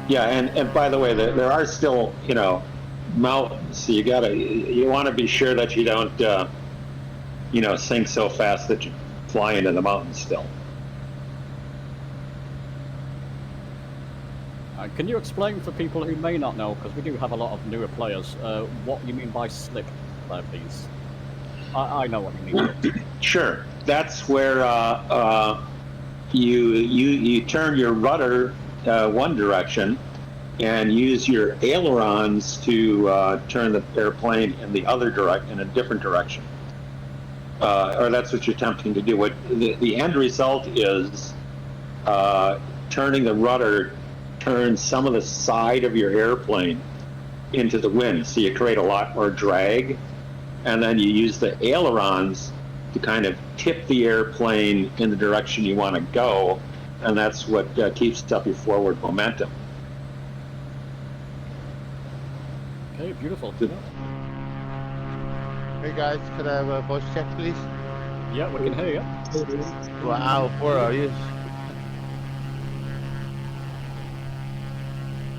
yeah, and by the way, there are still, mountains, so you want to be sure that you don't, sink so fast that you fly into the mountains still. Can you explain for people who may not know, because we do have a lot of newer players, what you mean by slip, please? I know what you mean. Sure, that's where you turn your rudder one direction and use your ailerons to turn the airplane in a different direction. Or that's what you're attempting to do. What the end result is, turning the rudder turns some of the side of your airplane into the wind, so you create a lot more drag, and then you use the ailerons to kind of tip the airplane in the direction you want to go, and that's what keeps up your forward momentum. Okay, beautiful. Hey guys, could I have a voice check, please? Yeah, we can hear you. Wow, where are you?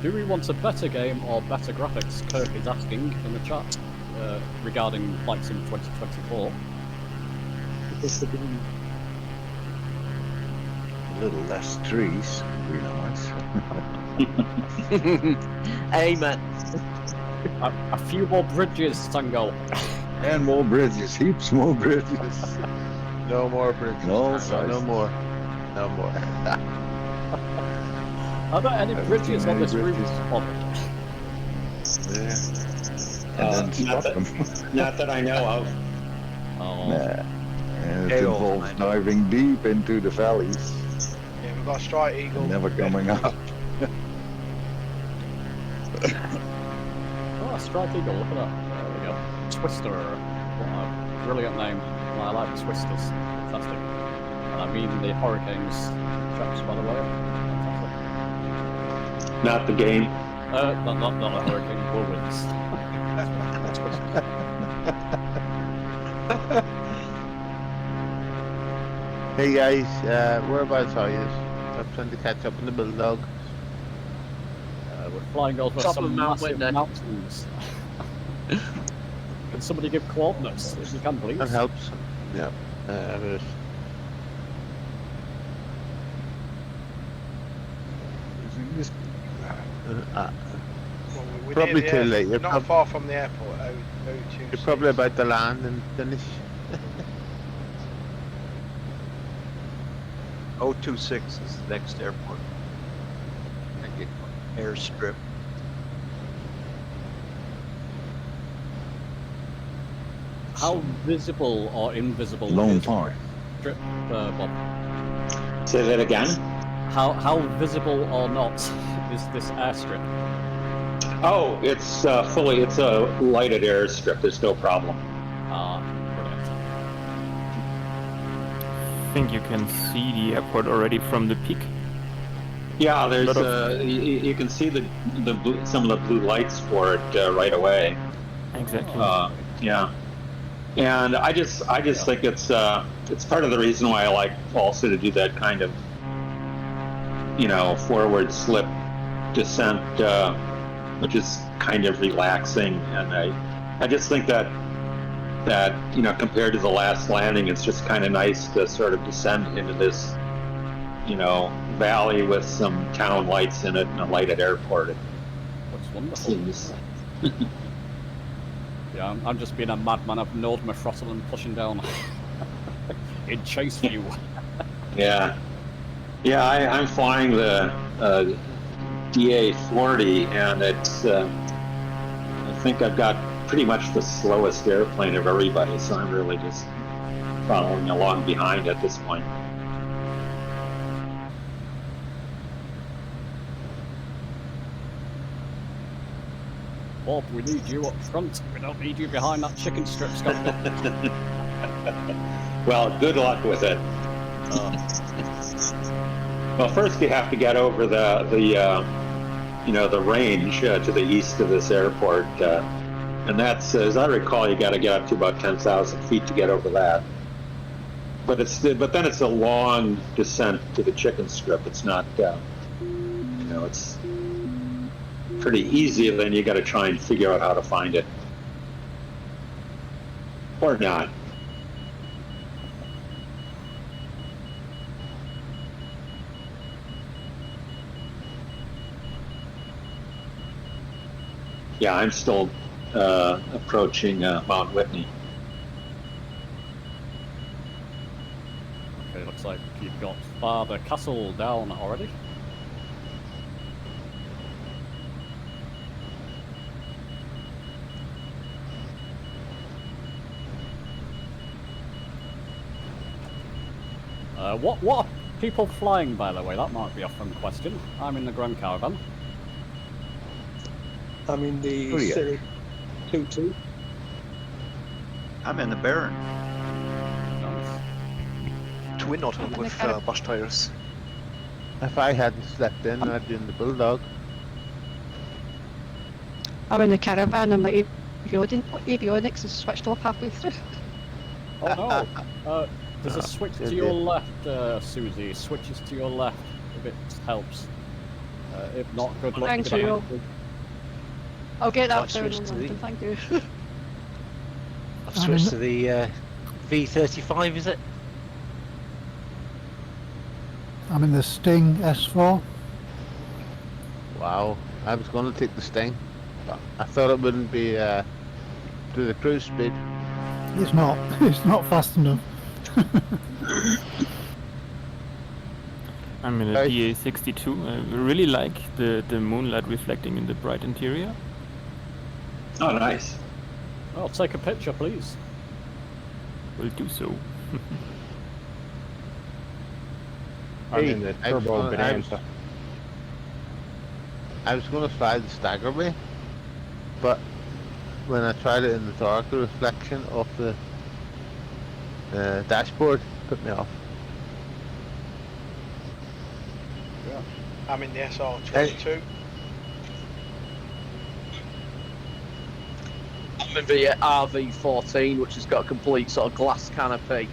Do we want a better game or better graphics? Kirk is asking in the chat regarding Flight Sim 2024. A little less trees, would be nice. Amen. A few more bridges, Tango. And more bridges, heaps more bridges. No more bridges. No more. No more. Are there any bridges on this route? Not that I know of. Oh. Nah. And it involves diving deep into the valleys. Yeah, we've got a Strike Eagle. Never coming up. Oh, Strike Eagle, look at that. There we go. Twister. What a brilliant name. I like the Twisters. Fantastic. And I mean the Hurricanes chaps, by the way. Fantastic. Not the game. Not the Hurricane Whirlwinds. Hey guys, whereabouts are you? I'm trying to catch up in the Bulldog. We're flying over Top some of Mount massive Whitney. mountains. Can somebody give coordinates, if you can, please? That helps. Yeah. We're Probably near the too air- late. You're Not far from the airport. 026. You're probably about to land and finish. 026 is the next airport. Airstrip. How visible or invisible Long is time. Strip, Bob? Say that again. How visible or not is this airstrip? Oh, it's fully. It's a lighted airstrip. There's no problem. Brilliant. I think you can see the airport already from the peak. Yeah, there's Lot of- you can see the blue, some of the blue lights for it right away. Exactly. Yeah, and I just think it's part of the reason why I like also to do that kind of forward slip descent, which is kind of relaxing, and I just think that compared to the last landing, it's just kind of nice to sort of descend into this valley with some town lights in it and a lighted airport. It Looks wonderful. seems. Yeah, I'm just being a madman. I've gnawed my throttle and pushing down in chase view. Yeah. Yeah, I'm flying the DA-40, and it's, I think I've got pretty much the slowest airplane of everybody, so I'm really just following along behind at this point. Bob, we need you up front. We don't need you behind that chicken strip, Scott. Well, good luck with it. Well, first you have to get over the range to the east of this airport, and that's, as I recall, you got to get up to about 10,000 feet to get over that. But then it's a long descent to the chicken strip. It's not, it's pretty easy. And then you got to try and figure out how to find it, or not. Yeah, I'm still approaching Mount Whitney. Okay, looks like you've got Father Castle down already. What are people flying, by the way? That might be a fun question. I'm in the Grand Caravan. I'm in the Siri 2-2. I'm in the Baron. Twin Otter with bush tires. If I hadn't slept in, I'd be in the Bulldog. I'm in the Caravan and my avionics is switched off halfway through. Oh no! There's a switch to your left, Susie. Switches to your left if it helps. If not, good luck. Thanks, you. I'll get that I've down switched on to London, thank you. I've switched to the V35, is it? I'm in the Sting S4. Wow, I was going to take the Sting, but I thought it wouldn't be to the cruise speed. It's not. It's not fast enough. I'm in a DA62. I really like the moonlight reflecting in the bright interior. Oh, nice. I'll take a picture, please. Will do so. I'm in the turbo bonanza. I was going to fly the Staggerby, but when I tried it in the dark, the reflection of the dashboard put me off. Yeah. I'm in the SR22. I'm in the RV14, which has got a complete sort of glass canopy.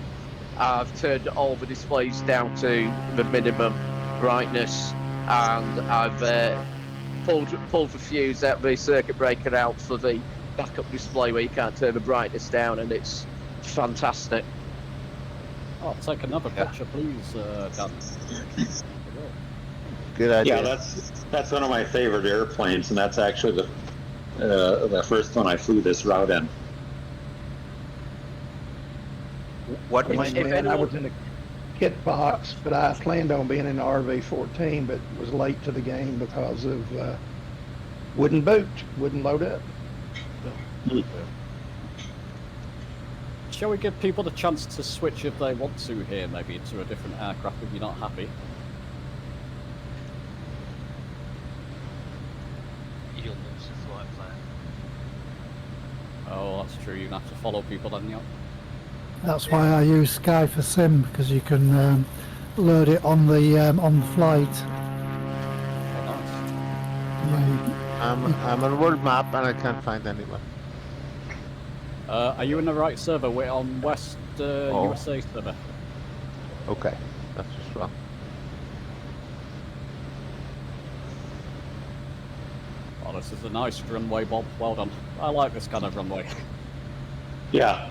I've turned all the displays down to the minimum brightness, and I've pulled the fuse out, the circuit breaker out for the backup display where you can't turn the brightness down, and it's fantastic. I'll take another picture, please, Dan. Good idea. Yeah, that's one of my favorite airplanes, and that's actually the first one I flew this route in. What plane? I was in a kit box, but I planned on being in the RV-14, but was late to the game because of wouldn't boot, wouldn't load up. Shall we give people the chance to switch if they want to here, maybe to a different aircraft if you're not happy? You'll lose the flight plan. Oh, that's true. You have to follow people, then, yeah. That's why I use Sky for Sim, because you can load it on the flight. I'm on world map and I can't find anyone. Are you in the right server? We're on West USA server. Okay, that's just wrong. Oh, this is a nice runway, Bob. Well done. I like this kind of runway. Yeah.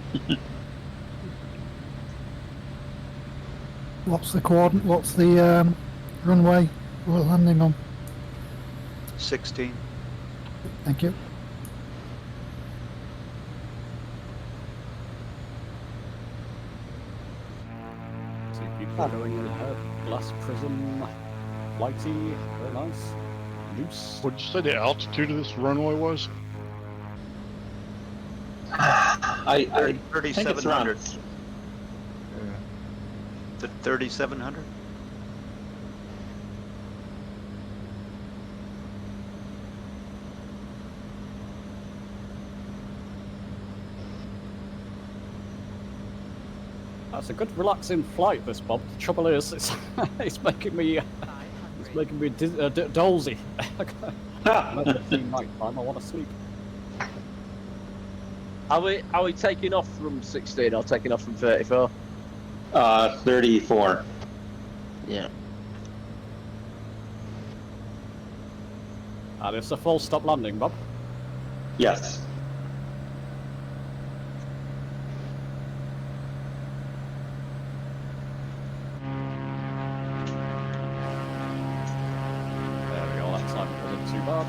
What's the coordinate? What's the runway we're landing on? 16. Thank you. going ahead. Glass prism, flighty, very nice. Loose. What'd you say the altitude of this runway was? I think it's around 3,700. 3,700. That's a good relaxing flight, this Bob. The trouble is, it's making me dolzy. Night time, I want to sleep. Are we taking off from 16 or taking off from 34? 34. Yeah. And it's a full stop landing, Bob. Yes. There we go, that time wasn't too bad.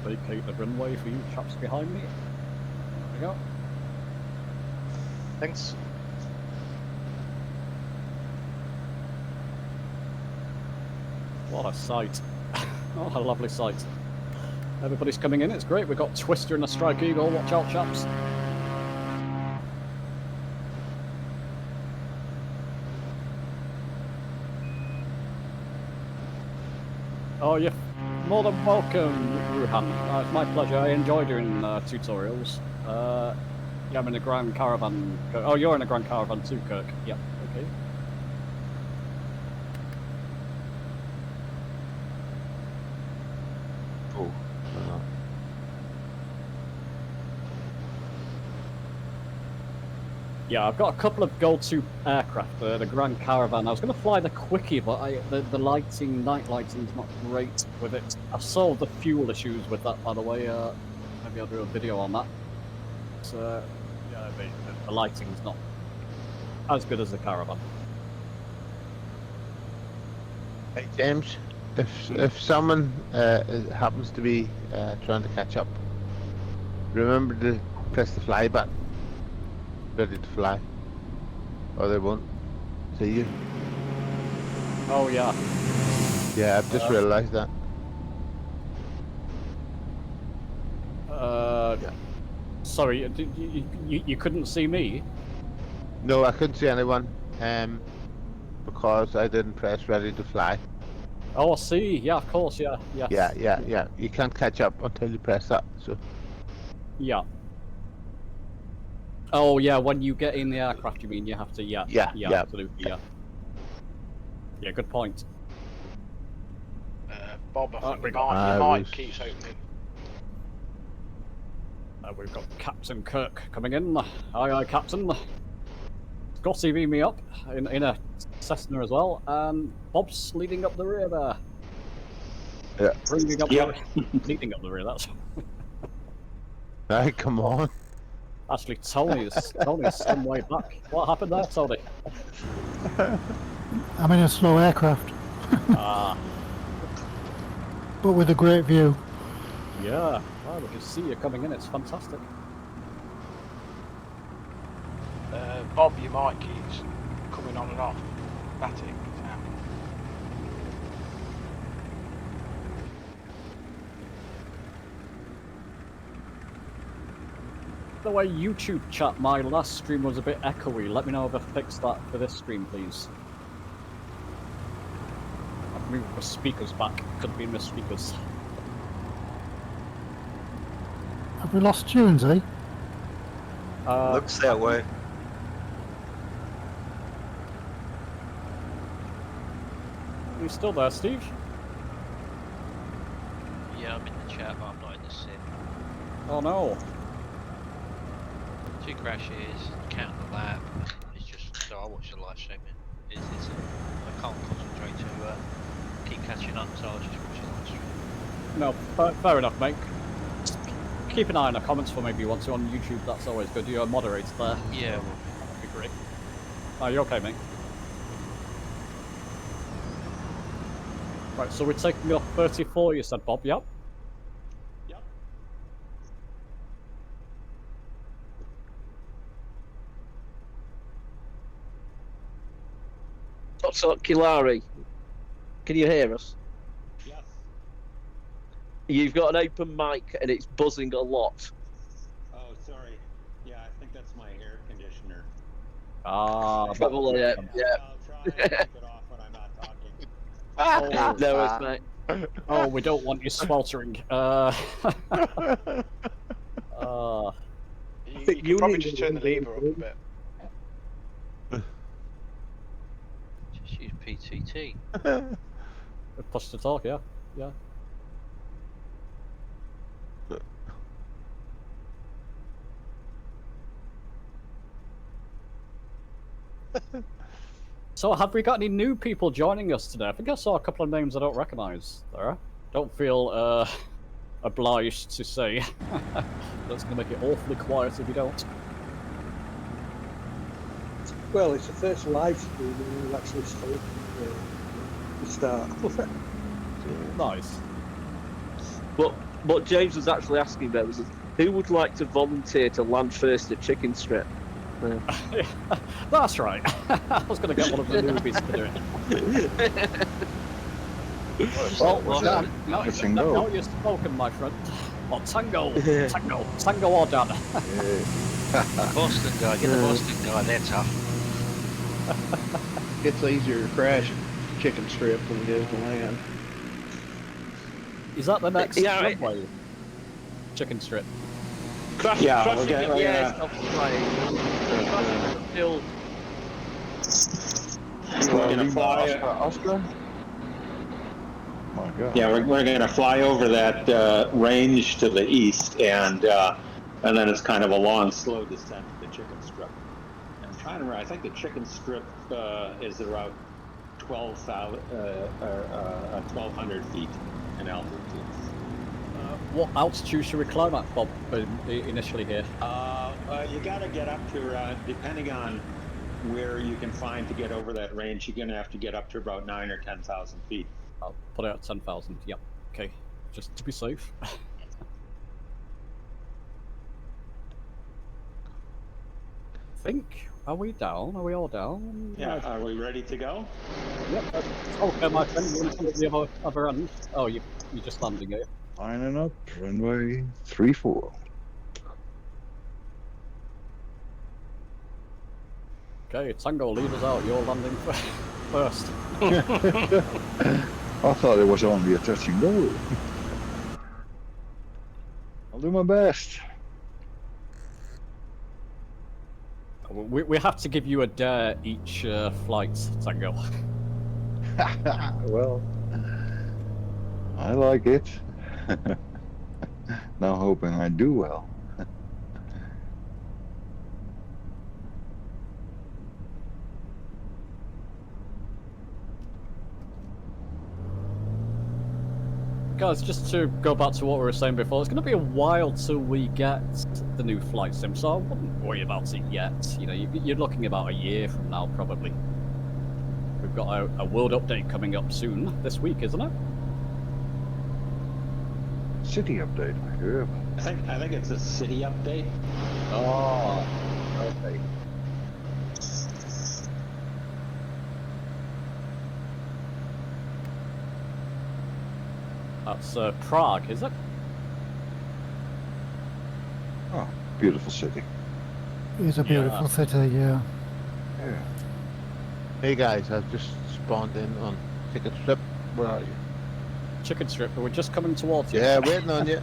Vacate the runway for you chaps behind me. There we go. Thanks. What a sight. What a lovely sight. Everybody's coming in, it's great. We've got Twister and a Strike Eagle. Watch out, chaps. Oh, you're more than welcome, Ruhan. It's my pleasure. I enjoy doing tutorials. Yeah, I'm in a Grand Caravan. Oh, you're in a Grand Caravan too, Kirk. Yep, okay. Oh. Yeah, I've got a couple of go-to aircraft. The Grand Caravan. I was going to fly the Quickie, but the lighting, night lighting is not great with it. I've solved the fuel issues with that, by the way. Maybe I'll do a video on that. So, yeah, the lighting's not as good as the Caravan. Hey James, if someone happens to be trying to catch up, remember to press the fly button. Ready to fly, or they won't see you. Oh yeah. Yeah, I've just realised that. Sorry, you couldn't see me? No, I couldn't see anyone, because I didn't press ready to fly. Oh, I see. Yeah, of course. Yeah. Yes. Yeah. You can't catch up until you press that. So. Yeah. Oh yeah, when you get in the aircraft, you mean you have to? Yeah. Absolutely. Yeah. Yeah. Good point. Bob, I think your mic keeps opening. We've got Captain Kirk coming in. Aye, Captain. Scotty beam me up in a Cessna as well, and Bob's leading up the rear there. Yeah. Leading up the rear. That's. Hey, come on. Actually, Tony's some way back. What happened there, Tony? I'm in a slow aircraft. But with a great view. Yeah, wow, we can see you coming in. It's fantastic. Bob, your mic keeps coming on and off. Static now. By the way, YouTube chat, my last stream was a bit echoey. Let me know if I fixed that for this stream, please. I've moved the speakers back. Could be in the speakers. Have we lost tunes, eh? Looks that way. Are you still there, Steve? Yeah, I'm in the chat, but I'm not in the sim. Oh no. 2 crashes, count the lap. It's just so I watch the live segment. I can't concentrate to keep catching up, so I was just watching the live stream. No, fair enough, mate. Keep an eye on the comments for maybe you want to on YouTube. That's always good. You're a moderator there. Yeah. That'd be great. Are you okay, mate? Right, so we're taking off 34, you said, Bob, yep? Yep. So, Kilari, can you hear us? Yes. You've got an open mic and it's buzzing a lot. Oh, sorry. Yeah, I think that's my air conditioner. Probably, yeah. I'll try and keep it off when I'm not talking. No worries, mate. Oh, we don't want you sweltering. You can probably just turn the lever up a bit. Just use PTT. Push to talk, yeah. Yeah. So, have we got any new people joining us today? I think I saw a couple of names I don't recognise there. Don't feel obliged to say. That's going to make it awfully quiet if you don't. Well, it's the first live stream we've actually spoken to start. Nice. What James was actually asking there was, who would like to volunteer to land first at Chicken Strip? That's right. I was going to get one of the newbies to do it. Now you've spoken, my friend. Oh, Tango or Dad. Boston guy, get the Boston guy, they're tough. It's easier to crash Chicken Strip than it is to land. Is that the next right. runway? Chicken Strip. Crashing Yeah, it, we're gonna- it's obviously flying. Crashing the field. We're gonna fly. Oscar? My God. Yeah, we're going to fly over that range to the east, and then it's kind of a long, slow descent to the Chicken Strip. And I'm trying to remember. I think the Chicken Strip is around 1,200 feet in altitude. What altitude should we climb at, Bob, initially here? You got to get up to, depending on where you can find to get over that range, you're going to have to get up to about 9,000 or 10,000 feet. I'll put it at 10,000. Yep. Okay. Just to be safe. Are we down? Are we all down? Yeah. Are we ready to go? Yep. Okay, my friend. You want to come to the other end? Oh, you're just landing, are you? Lining up, runway 34. Okay, Tango, lead us out. You're landing first. I thought it was only a touch and go. I'll do my best. We have to give you a dare each flight, Tango. Well, I like it. Now hoping I do well. Guys, just to go back to what we were saying before, it's going to be a while till we get the new flight sim, so I wouldn't worry about it yet. You know, you're looking about a year from now, probably. We've got a world update coming up soon, this week, isn't it? City update, I hear. I think it's a city update. Oh, okay. That's Prague, is it? Oh, beautiful city. It's a beautiful city, yeah. Yeah. Hey guys, I've just spawned in on Chicken Strip. Where are you? Chicken Strip, we're just coming towards you. Yeah, waiting on you.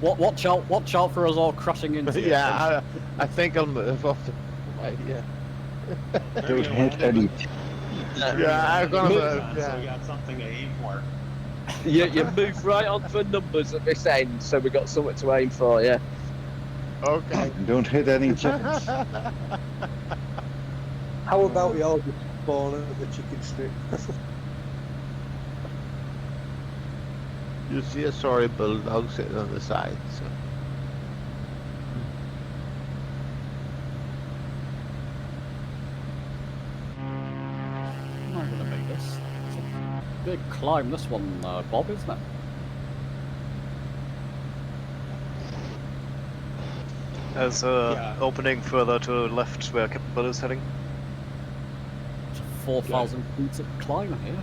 Watch out for us all crashing into you. Yeah, I think I'll move off the right, yeah. Don't hit any. Yeah, I'm gonna move. So we got something to aim for. You move right on for numbers at this end, so we got something to aim for, yeah. Okay. Don't hit any chickens. How about we all just spawn at the Chicken Strip? You see a sorry bulldog sitting on the side, so. I'm not gonna make this. big climb, this one, Bob, isn't it? There's a opening further to the left where Captain Bill is heading. It's a 4,000 feet of climb here.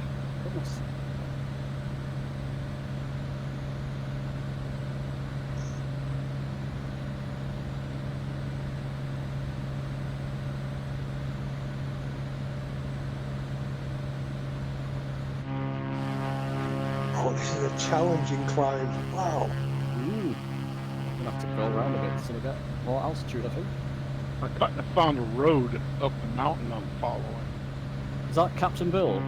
Goodness. Oh, this is a challenging climb. Wow. I'm gonna have to go around a bit so we get more altitude, I think. I kind of found a road up the mountain I'm following. Is that Captain Bill?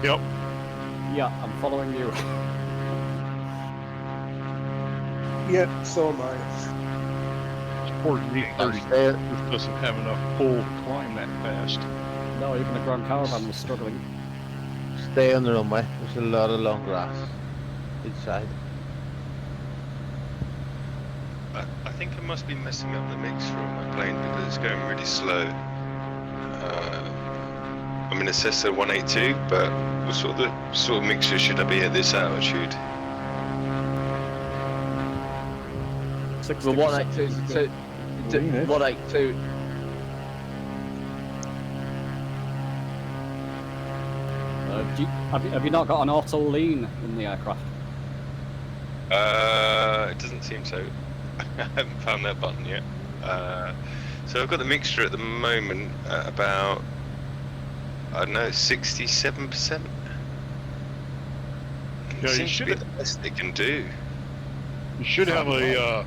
Yep. Yeah, I'm following you. Yep, so am I. Poor Z30 just doesn't have enough pull to climb that fast. No, even the Grand Caravan was struggling. Stay on the runway. There's a lot of long grass inside. I think I must be messing up the mixture on my plane because it's going really slow. I'm in a Cessna 182, but what sort of mixture should I be at this altitude? Well, 182. So, 182. Have you not got an auto lean in the aircraft? It doesn't seem so. I haven't found that button yet. So I've got the mixture at the moment at about, I don't know, 67%. Yeah, seems to be the best they can do. You should have a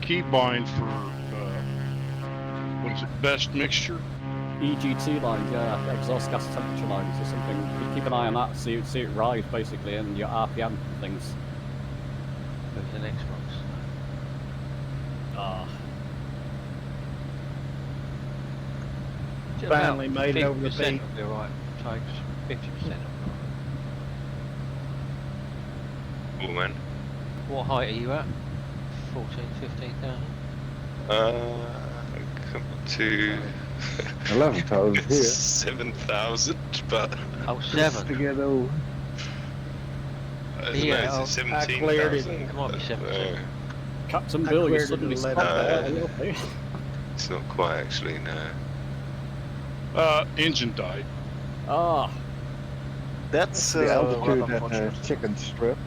keybind for what is it? Best mixture. EGT lines, yeah, exhaust gas temperature lines or something. Keep an eye on that, see it rise basically, and your RPM and things. There's an Xbox. Finally made it over the peak. You're right. Takes 50%. Oh man. What height are you at? 14, 15,000? Come to 11,000 here. 7,000, but oh, 7 together. Yeah, it's I cleared it. 17,000. It might be 17. Captain Bill, you suddenly stopped there. It's not quite actually, no. Engine died. Ah. That's the altitude at Chicken Strip.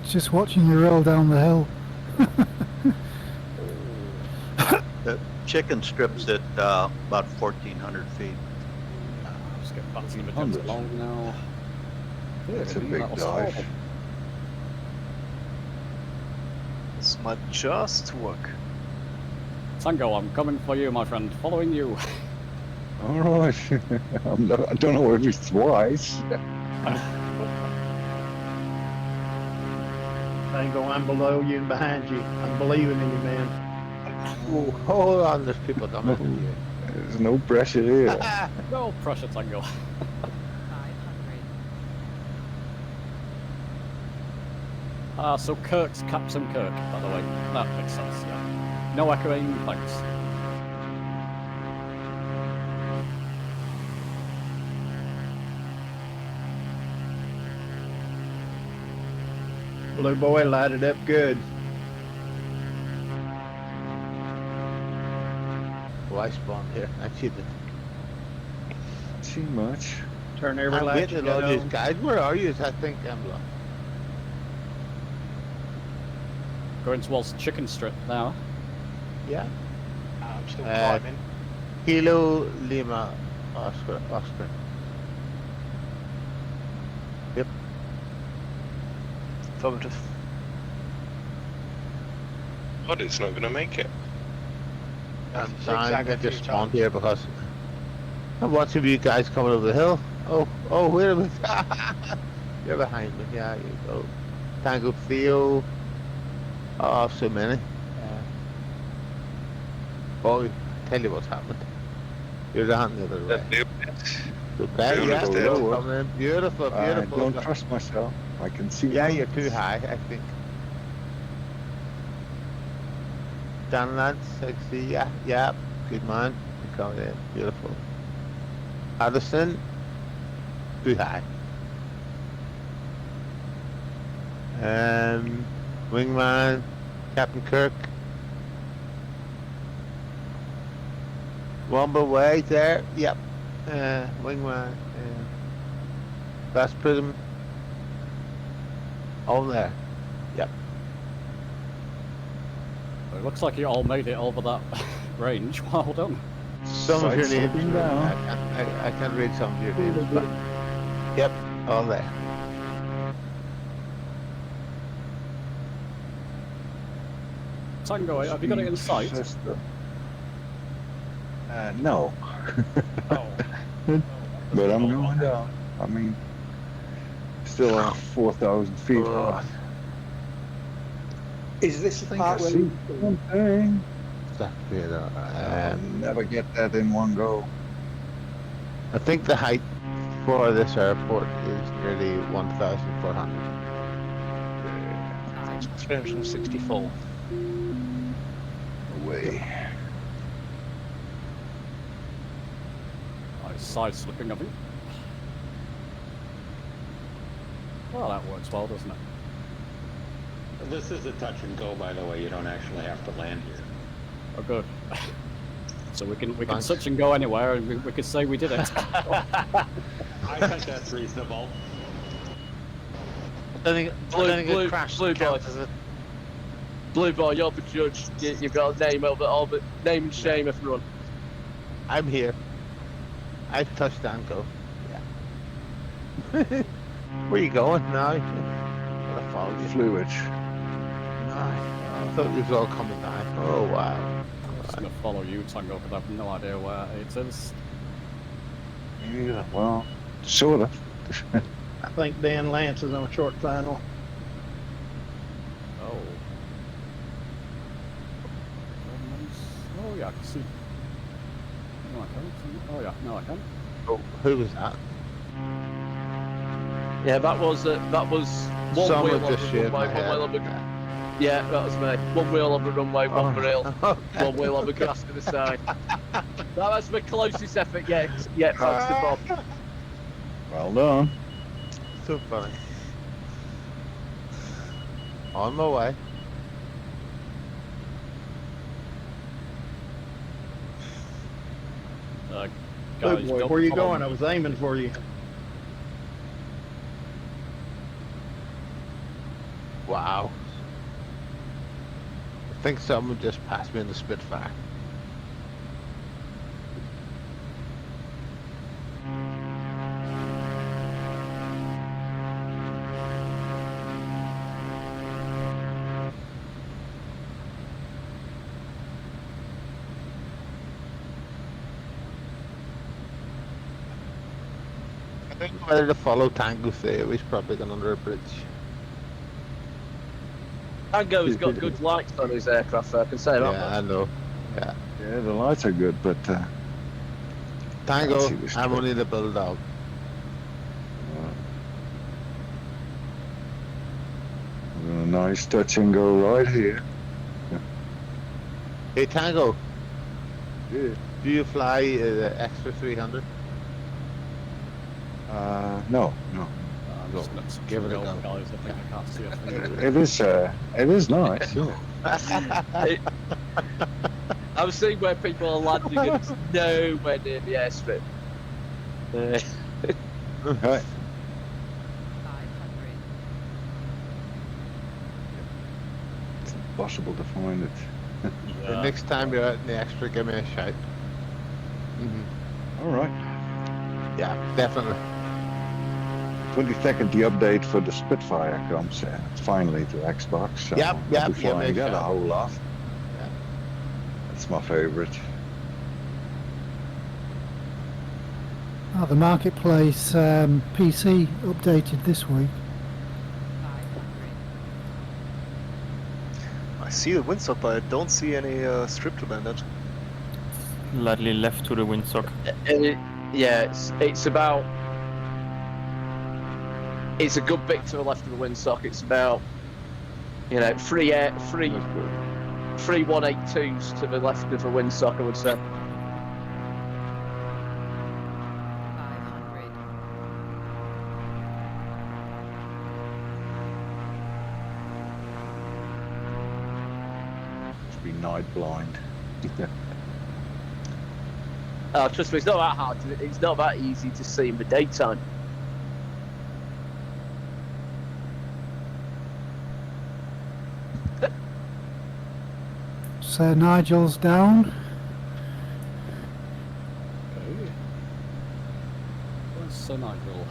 Just watching you roll down the hill. The Chicken Strip's at about 1,400 feet. Just get back to the Majestic along now. That's a big dive. This might just work. Tango, I'm coming for you, my friend. Following you. All right. I don't know if it's wise. Tango, I'm below you and behind you. I'm believing in you, man. Oh, hold on, there's people coming to you. There's no pressure here. No pressure, Tango. So Kirk's Captain Kirk, by the way. That makes sense, yeah. No echoing, thanks. Blue boy lighted up good. Oh, I spawned here. I cheated. See much. Turn every I'm light getting you all got these on. guys. Where are you? I think I'm lost. Going towards Chicken Strip now. Yeah. I'm still climbing. Kilo Lima Oscar. Yep. Affirmative. But it's not going to make it. I'm trying to just spawn here because I'm watching you guys coming over the hill. Oh, wait a minute. You're behind me. Yeah, you go. Tango Theo. Oh, so many. Oh, tell you what's happened. You're down the other way. Okay, yeah, coming in. Beautiful. I don't trust myself. I can see. Yeah, you're too high, I think. Down land, 60, yeah. Good man. You're coming in. Beautiful. Addison, too high. Wingman, Captain Kirk. Womble Way there, yep. Wingman, Fast Prism. All there, yep. It looks like you all made it over that range. Well done. Some of your names, down. I can't read some of your names, but yep, all there. Tango, have you got it in sight? No. Oh. But I'm going down. I mean, still 4,000 feet high. Is this the I think part I where see you something. Exactly. I'll never get that in one go. I think the height for this airport is nearly 1,400. 364. Away. Nice side slipping of you. Well, that works well, doesn't it? This is a touch and go, by the way. You don't actually have to land here. Oh, good. So we can touch and go anywhere, and we could say we did it. I think that's reasonable. Blue boy, you're the judge. You've got a name over all the name and shame, everyone. I'm here. I've touched and go. Yeah. Where you going now? What a follow you. Fluid. No, I thought you was all coming down. Oh wow. I'm just going to follow you, Tango, because I have no idea where it is. Yeah, well, sort of. I think Dan Lance is on a short final. Oh. Oh, yeah, I can see. No, I can't. Oh, yeah, no, I can't. Oh, who was that? Yeah, that was one Someone wheel on just the shaved runway, my one head. wheel on the yeah, that was me. One wheel on the runway, one rail, one wheel on the grass to the side. That's my closest effort yet, thanks to Bob. Well done. So funny. On my way. Good boy, don't where you follow going? me. I was aiming for you. Wow. I think someone just passed me in the Spitfire. I think whether to follow Tango there, he's probably gone under a bridge. Tango's got good lights on his aircraft, so I can say that. Yeah, I know. Yeah. Yeah, the lights are good, but Tango, see this I'm trick. only the bulldog. a nice touch and go right here. Hey Tango, Yeah. do you fly the extra 300? No. I'm just going to give it a go. guys. I think I can't see a thing. It is nice. Yeah. I've seen where people are landing and it's nowhere near the airstrip. Right. It's impossible to find it. The next time you're out in the extra, give me a shout. All right. Yeah, definitely. 22nd, the update for the Spitfire comes finally to Xbox. So Yep, I'll yep, be flying yeah, that a whole lot. Yeah. That's my favorite. The Marketplace PC updated this week. I see the windsock, but I don't see any strip to land it. Lightly left to the windsock. Yeah, it's about. It's a good bit to the left of the windsock. It's about, three 182s to the left of the windsock, I would say. be night blind. Trust me, it's not that hard. It's not that easy to see in the daytime. Sir Nigel's down. Okay. Where's Sir Nigel?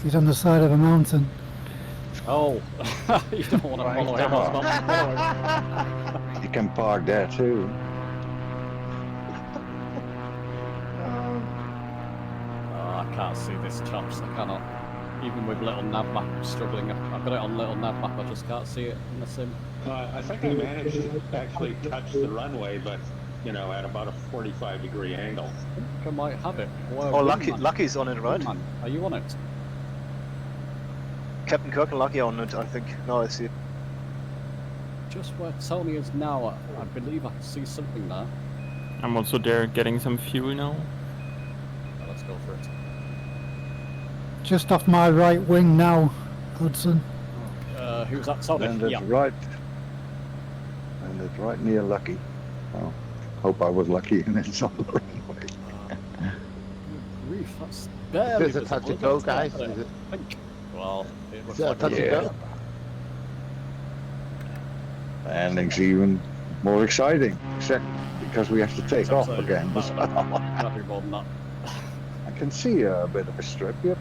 He's on the side of a mountain. Oh, you don't want to follow him. I'll stop following. You can park there too. Oh, I can't see this, chaps. I cannot. Even with little nav map, I'm struggling. I've got it on little nav map. I just can't see it in the sim. I think I managed to actually touch the runway, but you know, at about a 45-degree angle. I think I might have it. Oh, Lucky's on it, right? Are you on it? Captain Kirk and Lucky on it, I think. No, I see it. Just where Tony is now, I believe I can see something there. I'm also there getting some fuel now. Oh, let's go for it. Just off my right wing now, Hudson. Who's that, Tony? And it's Yeah. right. And it's right near Lucky. Well, hope I was lucky and it's on the runway. Grief, that's barely Is it touch and go, guys? Is it? I think. Well, it looks Is it like touch and go? Landing's even more exciting, except because we have to take off again. That'd be more than that. I can see a bit of a strip, yep.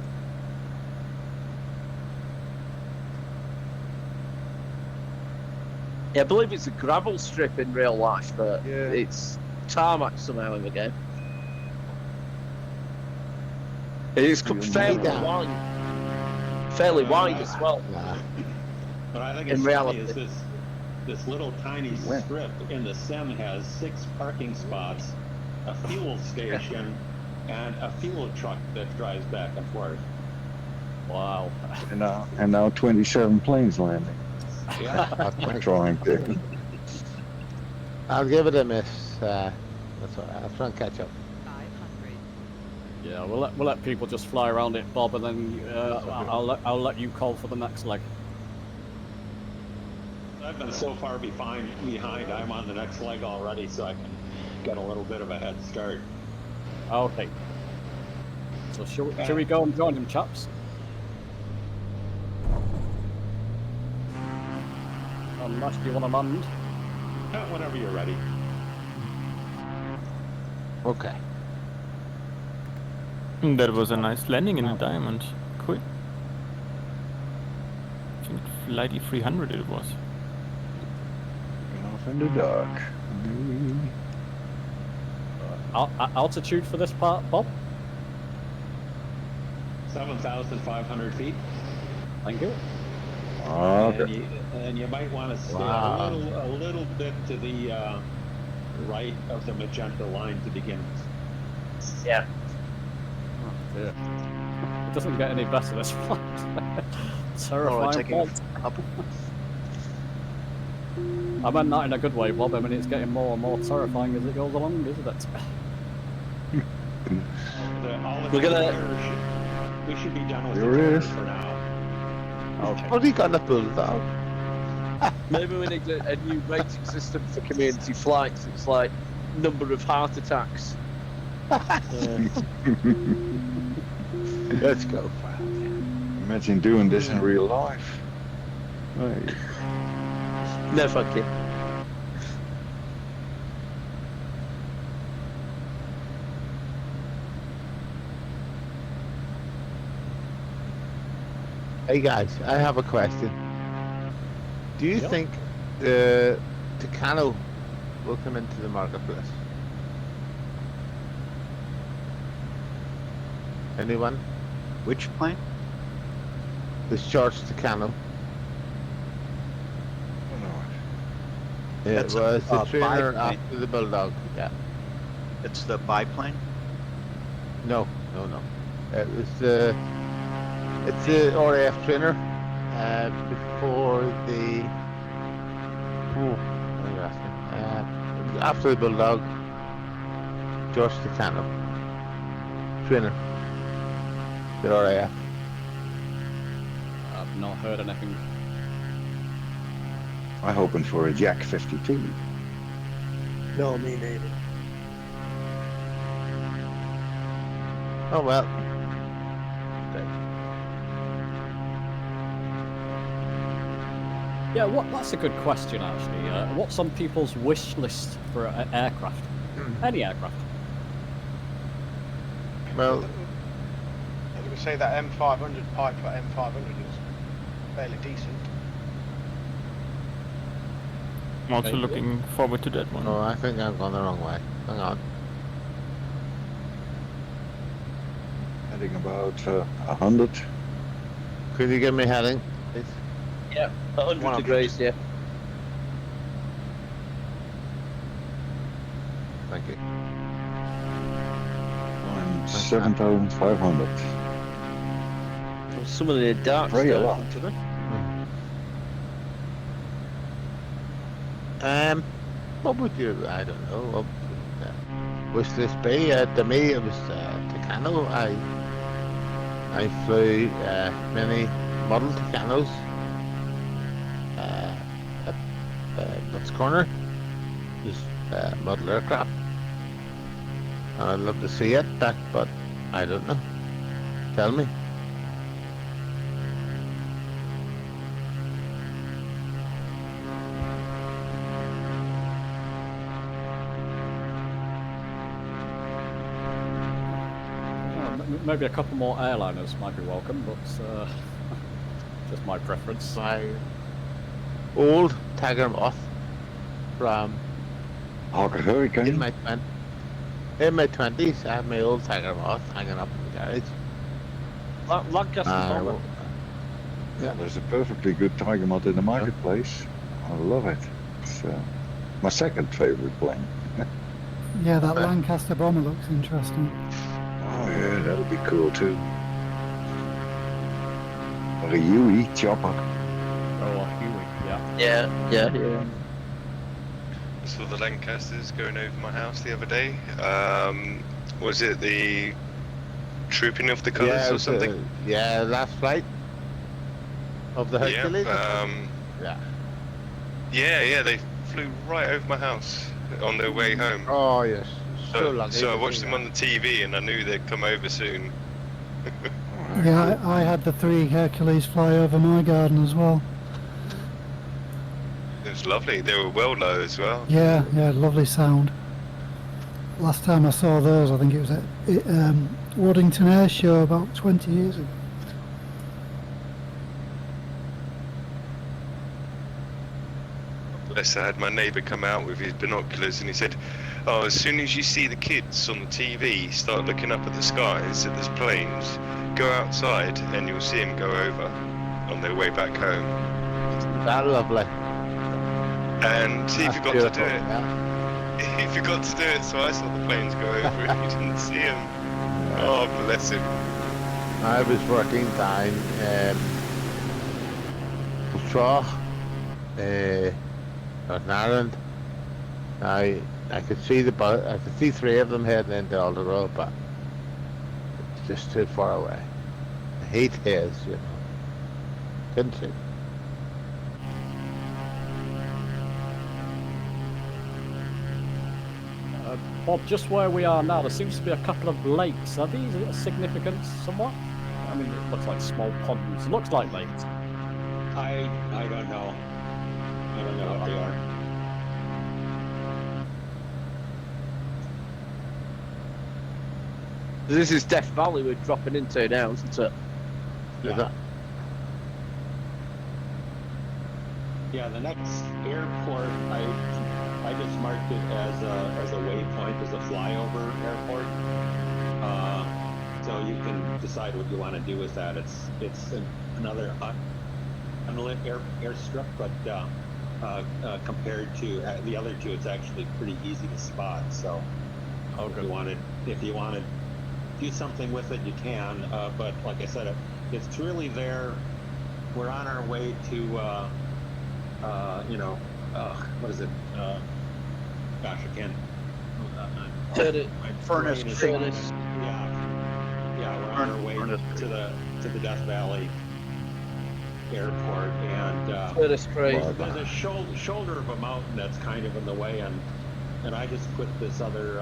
Yeah, I believe it's a gravel strip in real life, but it's tarmac somehow in the game. It's fairly wide. Fairly wide as well. But I think In it's reality. funny is this little tiny strip in the sim has 6 parking spots, a fuel station, and a fuel truck that drives back and forth. Wow. And now 27 planes landing. Yeah. I'm trying to. I'll give it a miss. That's all right. I'll try and catch up. Yeah, we'll let people just fly around it, Bob, and then I'll let you call for the next leg. I've been so far behind. I'm on the next leg already, so I can get a little bit of a head start. Okay. So shall we go and join him, chaps? Unless you want to land. Whenever you're ready. Okay. That was a nice landing in the diamond. Cool. I think Flighty 300 it was. Off in the dark. Altitude for this part, Bob? 7,500 feet. Thank you. Okay. And you might want to stay a little bit to the right of the magenta line to begin with. Yeah. Oh, dear. It doesn't get any better this flight. Terrifying flight. I meant that in a good way, Bob. I mean, it's getting more and more terrifying as it goes along, isn't it? We should be done with There it is. for now. Okay. What are you gonna pull down? Maybe we need a new rating system for community flights. It's like number of heart attacks. Let's go. Imagine doing this in real life. Right. No, thank you. Hey guys, I have a question. Do you think the Tucano will come into the marketplace? Anyone? Which plane? This George Tucano. It That's was the a trainer biplane. after the Bulldog. Yeah. It's the biplane? No. It was the. It's the RAF trainer before the. Oh, what are you asking? After the Bulldog, George Tucano. Trainer. The RAF. I've not heard anything. I'm hoping for a Jack 52. No, me neither. Oh well. Yeah, that's a good question actually. What's on people's wish list for an aircraft? Any aircraft? Well, I was going to say that M500 Piper M500 is fairly decent. I'm also looking forward to that one. Oh, I think I've gone the wrong way. Hang on. I think about 100. Could you give me heading, please? Yeah, 100 degrees, yeah. Thank you. I'm 7,500. Well, some of the dark Very a stuff, lot. isn't it? What would you? I don't know. What would this be? To me, it was Tucano. I flew many model Tucanos. Nuts Corner, just model aircraft. And I'd love to see it back, but I don't know. Tell me. Maybe a couple more airliners might be welcome, but just my preference. My old Tiger Moth from Hawker Hurricane. in my 20s, I had my old Tiger Moth hanging up in the garage. Lancaster's bomber. Yeah, there's a perfectly good Tiger Mod in the marketplace. I love it. It's my second favorite plane. Yeah, that Lancaster bomber looks interesting. Oh yeah, that'll be cool too. Or a Huey chopper. Oh, Huey, yeah. Yeah. I saw the Lancasters going over my house the other day. Was it the trooping of the colours or something? Last flight of the Hercules. Yeah, they flew right over my house on their way home. Oh yes, so I watched them on the TV and I knew they'd come over soon. Yeah, I had the 3 Hercules fly over my garden as well. It was lovely. They were well low as well. Yeah, lovely sound. Last time I saw those, I think it was at Waddington Air Show about 20 years ago. Bless, I had my neighbour come out with his binoculars and he said, "Oh, as soon as you see the kids on the TV start looking up at the skies, at these planes, go outside and you'll see them go over on their way back home." That's lovely. And he That's forgot beautiful, to do it. He forgot to do it, so I saw the planes go over and he didn't see them. Oh, bless him. I was working down Straw, Northern Ireland. I could see I could see 3 of them heading into Aldergrove, but it's just too far away. The heat is, you know. Couldn't see. Bob, just where we are now, there seems to be a couple of lakes. Are these significant somewhat? I mean, it looks like small ponds. Looks like lakes. I don't know. I don't know what they are. This is Death Valley we're dropping into now, isn't it? Yeah, the next airport, I just marked it as a waypoint, as a flyover airport. So you can decide what you want to do with that. It's another unlit airstrip, but compared to the other two, it's actually pretty easy to spot. So if you want to do something with it, you can. But like I said, it's really there. We're on our way to what is it? Gosh, I can't. Furnace. Yeah, we're on our way to the Death Valley Airport, and Furnace Creek. there's a shoulder of a mountain that's kind of in the way, and and I just put this other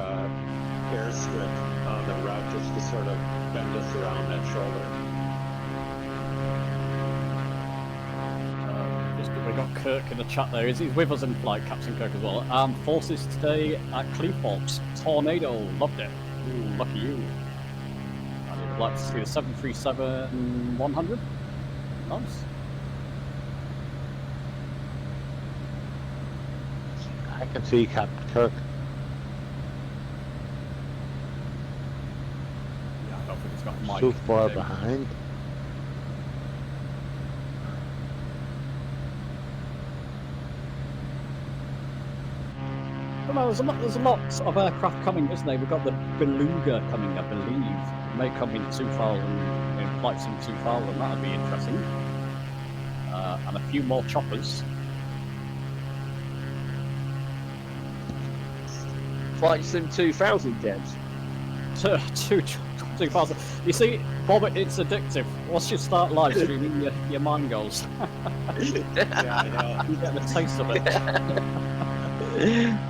airstrip on the route just to sort of bend us around that shoulder. We got Kirk in the chat there. He's with us in flight, Captain Kirk as well. Armed Forces today at Cleethorpes. Tornado, loved it. Ooh, lucky you. I'd like to see the 737-100. Nice. I can see Captain Kirk. Yeah, I don't think it's got a mic. So far behind. Well, there's a lot of aircraft coming, isn't there? We've got the Beluga coming, I believe. It may come in 2000, in Flight Sim 2000. That'd be interesting. And a few more choppers. Flight Sim 2000, James. 2000. You see, Bob, it's addictive. Once you start live streaming, your mind goes. Yeah, I know. You get the taste of it.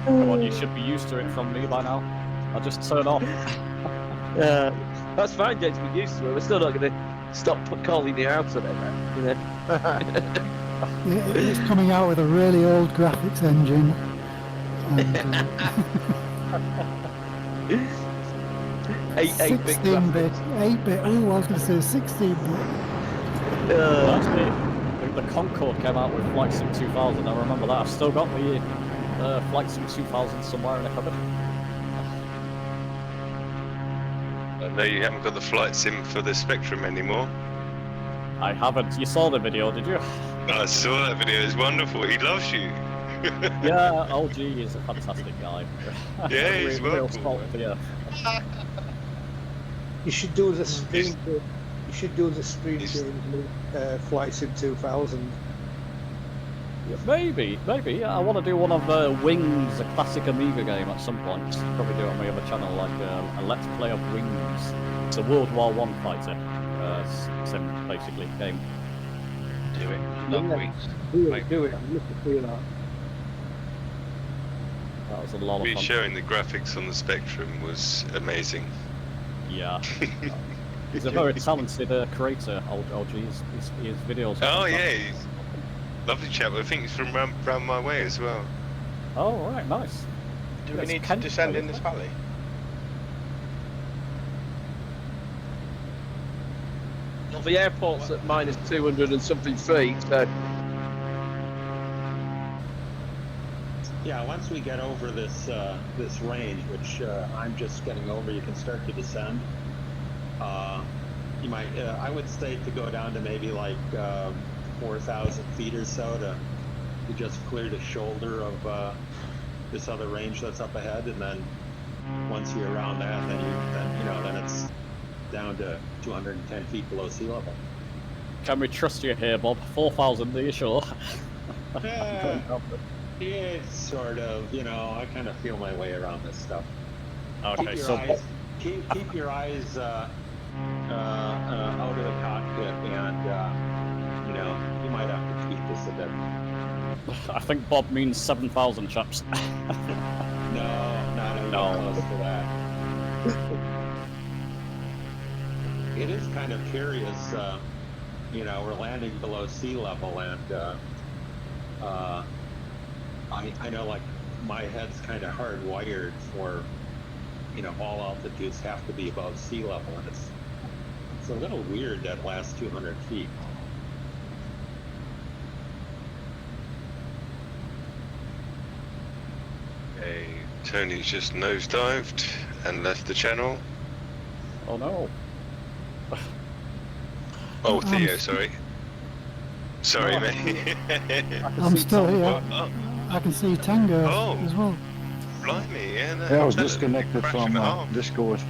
Come on, you should be used to it from me by now. I'll just turn off. That's fine, James. We're used to it. We're still not going to stop calling you out on it, man. You know? It's coming out with a really old graphics engine. And, 8-bit 16-bit, 8-bit. Oh, I was going to say 16-bit. The Concorde came out with Flight Sim 2000. I remember that. I've still got the Flight Sim 2000 somewhere in a cupboard. I know you haven't got the flight sim for the Spectrum anymore. I haven't. You saw the video, did you? I saw that video. It's wonderful. He loves you. Yeah, OG is a fantastic guy. Yeah, he's real well salt for you. You should do the stream. You should do the stream game Flight Sim 2000. Yeah, maybe. Yeah, I want to do one of Wings, a classic Amiga game at some point. Probably do it on my other channel, like a Let's Play of Wings. It's a World War I fighter sim, basically, game. Do it. Love Wings. Do it. I'm looking for that. That was a lot of fun. Showing the graphics on the Spectrum was amazing. Yeah. He's a very talented creator, OG. His videos. Oh yeah, he's lovely chap. I think he's from round my way as well. Oh right, nice. Do we need to descend in this valley? Well, the airport's at minus 200 and something feet, so... Yeah, once we get over this this range, which I'm just getting over, you can start to descend. You might, I would say, to go down to maybe like 4,000 feet or so to just clear the shoulder of this other range that's up ahead, and then once you're around that, then it's down to 210 feet below sea level. Can we trust you here, Bob? 4,000, are you sure? It's sort of, I kind of feel my way around this stuff. Okay, keep your eyes out of the cockpit, and you might have to tweak this a bit. I think Bob means 7,000, chaps. No, not even close to that. It is kind of curious, we're landing below sea level, and I know, like, my head's kind of hardwired for, all altitudes have to be above sea level, and it's a little weird that last 200 feet. Okay, Tony's just nosedived and left the channel. Oh no. Oh, Theo, sorry. Sorry, mate. I'm still here. I can see Tango as well. Blimey, yeah. I was disconnected from Discord.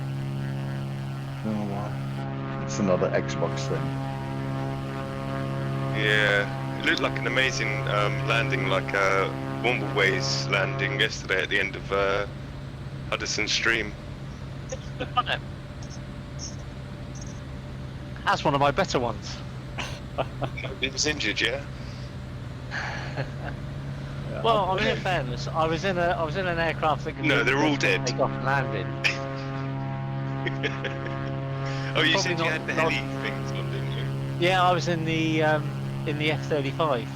It's another Xbox thing. Yeah, it looked like an amazing landing, like a Wombleways landing yesterday at the end of Hudderston Stream. That's one of my better ones. It was injured, yeah? Well, I mean, in fairness, I was in an aircraft that could No, they're all dead. take off and landing. Oh, you Probably said you not- had the not- heli things on, didn't you? Yeah, I was in the F-35,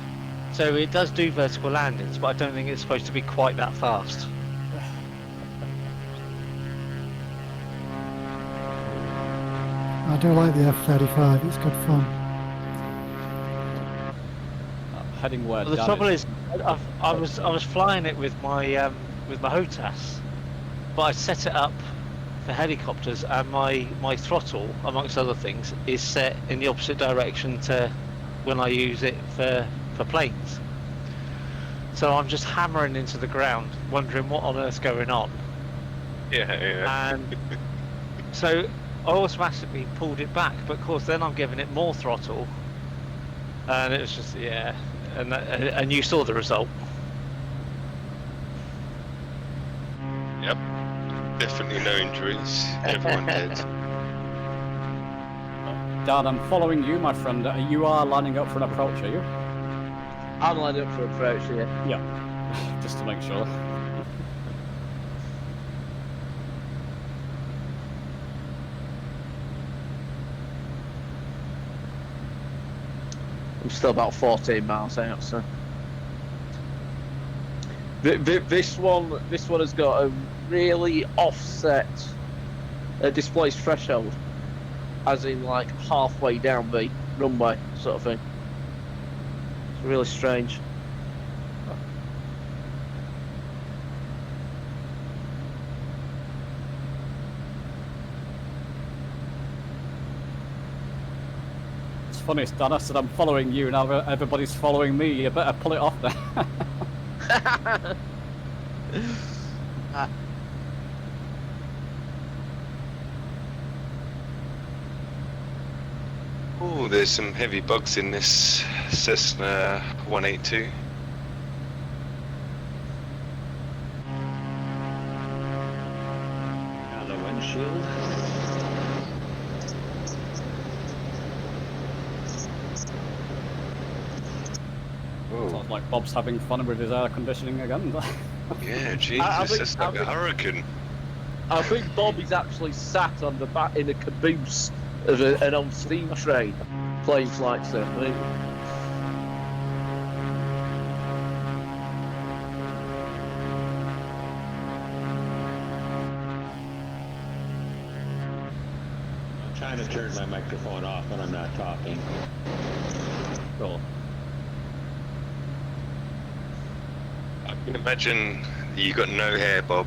so it does do vertical landings, but I don't think it's supposed to be quite that fast. I do like the F-35. It's good fun. Heading where Well, the Dad trouble is, I was flying it with my HOTAS, but I set it up for helicopters, and my throttle, amongst other things, is set in the opposite direction to when I use it for planes. So I'm just hammering into the ground, wondering what on earth's going on. Yeah. And so I automatically pulled it back, but of course then I'm giving it more throttle, and it was just and you saw the result. Yep. Definitely no injuries. Everyone dead. Dad, I'm following you, my friend. You are lining up for an approach, are you? I'm lined up for approach, yeah. Yeah. Just to make sure. I'm still about 14 miles out, so. This one has got a really offset displaced threshold, as in like halfway down the runway, sort of thing. It's really strange. It's funny, Stan. I said I'm following you, now everybody's following me. You better pull it off then. Oh, there's some heavy bugs in this Cessna 182. On the windshield. Sounds like Bob's having fun with his air conditioning again. Yeah, Jesus, that's like a hurricane. I think Bob is actually sat on the back in a caboose of an old steam train playing flight sim. I'm trying to turn my microphone off when I'm not talking. Cool. I can imagine you got no hair, Bob,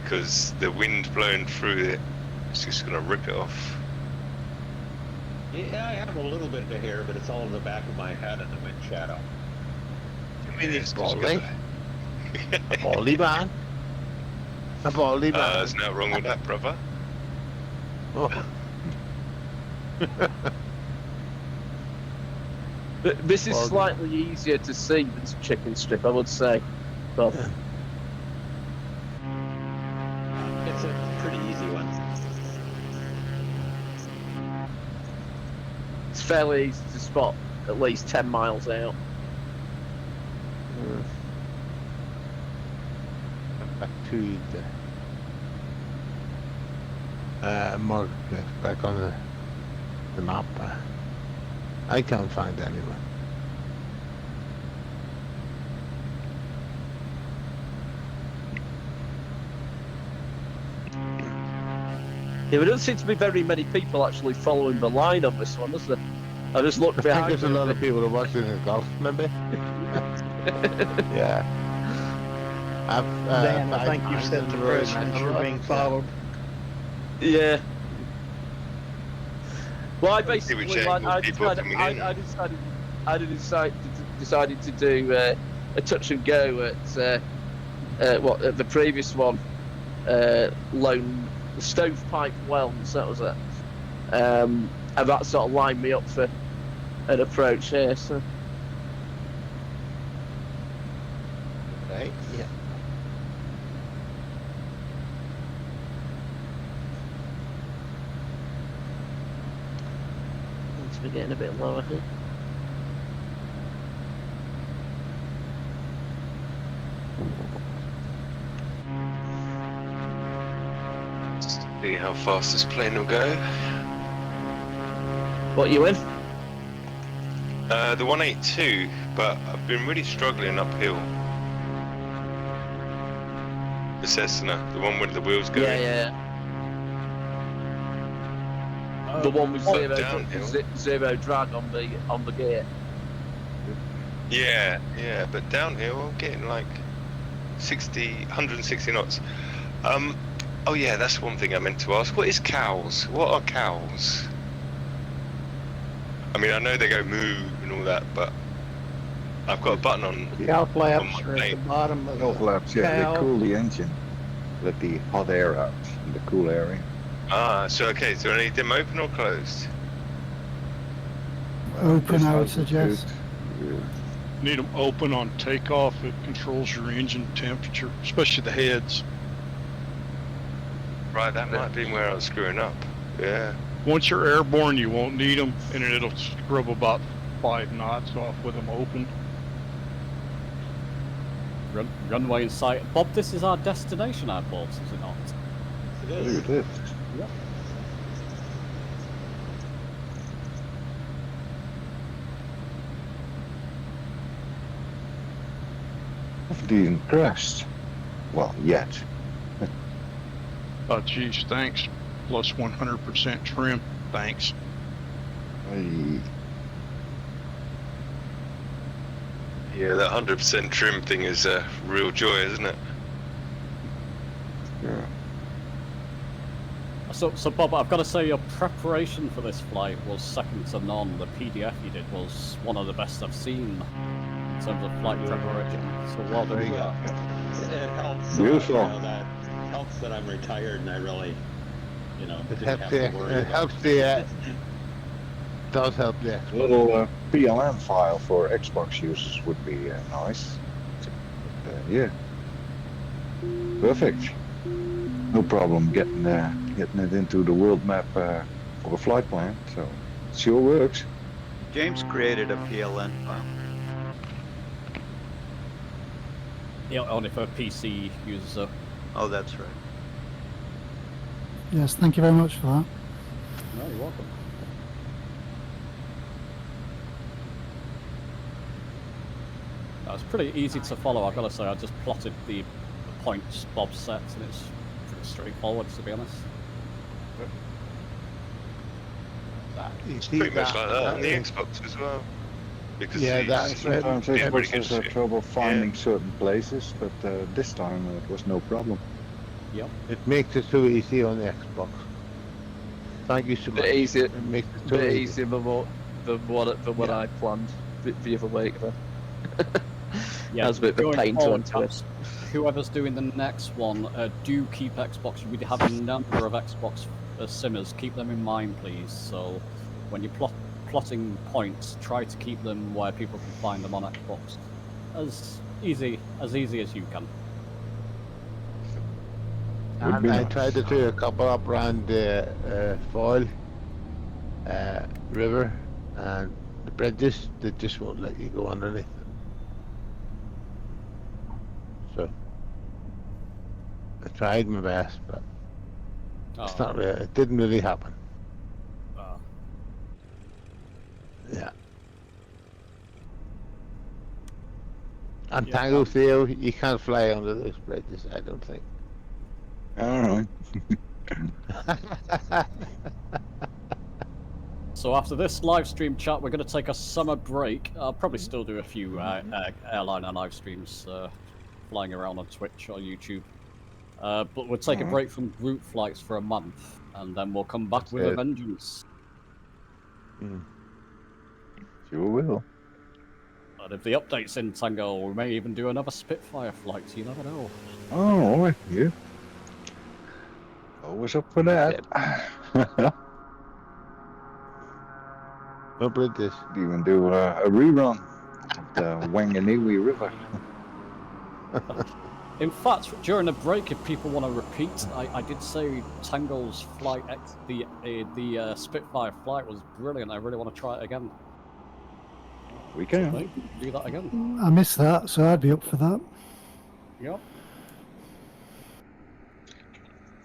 because the wind blowing through it is just gonna rip it off. Yeah, I have a little bit of hair, but it's all in the back of my head in the wind shadow. It's baldy. A baldy man. A baldy man. There's no wrong with that, brother. Oh. This is slightly easier to see than chicken strip, I would say. Bob. It's a pretty easy one. It's fairly easy to spot at least 10 miles out. Back to the mark back on the map. I can't find anyone. Yeah, there don't seem to be very many people actually following the line on this one, is there? I just looked behind. I think there's a lot of people who are watching the golf, maybe. Yeah. Dan, I think you've set the precedent. You're being followed. Yeah. Well, I See which basically, angle people are coming in. I decided to do a touch and go at at the previous one, Lone Stovepipe Wells. That was it, and that sort of lined me up for an approach here. So. Right. Yeah. We're getting a bit lower here. See how fast this plane will go. What you in? The 182, but I've been really struggling uphill. The Cessna, the one with the wheels going. Yeah. The one with zero drag on the gear. Yeah, but downhill I'm getting like 160 knots. Oh yeah, that's one thing I meant to ask. What is cows? What are cows? I mean, I know they go moo and all that, but I've got a button on. The out flaps on my are at the plane. bottom of No the flaps, yeah, cow. they cool the engine. Let the hot air out in the cool area. Ah, so okay, so I need them open or closed? Open, I would suggest. Need them open on takeoff. It controls your engine temperature, especially the heads. Right, that might be where I was screwing up. Yeah. Once you're airborne, you won't need them, and it'll scrub about 5 knots off with them open. Runway in sight. Bob, this is our destination airport, is it not? It is. Yep. Haven't even crashed. Well, yet. Oh, geez, thanks. Plus 100% trim. Thanks. Hey. Yeah, that 100% trim thing is a real joy, isn't it? Yeah. So Bob, I've got to say your preparation for this flight was second to none. The PDF you did was one of the best I've seen in terms of flight preparation. So well done. It helps. Beautiful. That helps that I'm retired and I really, It didn't helps have the, to worry it about helps the, does help the A little PLN file for Xbox users would be nice. Yeah. Perfect. No problem getting it into the world map for a flight plan, so it sure works. James created a PLN file. Yeah, only for PC users though. Oh, that's right. Yes, thank you very much for that. No, you're welcome. It's pretty easy to follow, I've got to say. I just plotted the points Bob sets and it's pretty straightforward, to be honest. It's pretty much like that on the Xbox as well. Because Sometimes Xbox has trouble finding certain places, but this time it was no problem. Yep. It makes it so easy on the Xbox. Thank you so much. Easier, It makes it so bit easy. easier than what I planned the other week. Yeah, that was a bit of a going pain to forward, enter. whoever's doing the next one, do keep Xbox. We have a number of Xbox simmers. Keep them in mind, please. So when you're plotting points, try to keep them where people can find them on Xbox. As easy as you can. And I tried to do a couple up around the Foyle River, and the bridges, they just won't let you go underneath. So I tried my best, but it's not really, it didn't really happen. Yeah. And Tango Theo, you can't fly under those bridges, I don't think. I don't know. So after this live stream chat, we're going to take a summer break. I'll probably still do a few airliner live streams flying around on Twitch or YouTube. But we'll take a break from group flights for a month, and then we'll come back with a vengeance. Sure will. But if the update's in Tango, we may even do another Spitfire flight, you never know. Oh, yeah. Always up for that. No bridges. Even do a rerun of the Wanganui River. In fact, during the break, if people want to repeat, I did say Tango's flight, the Spitfire flight was brilliant. I really want to try it again. We can. Right, do that again. I missed that, so I'd be up for that. Yep.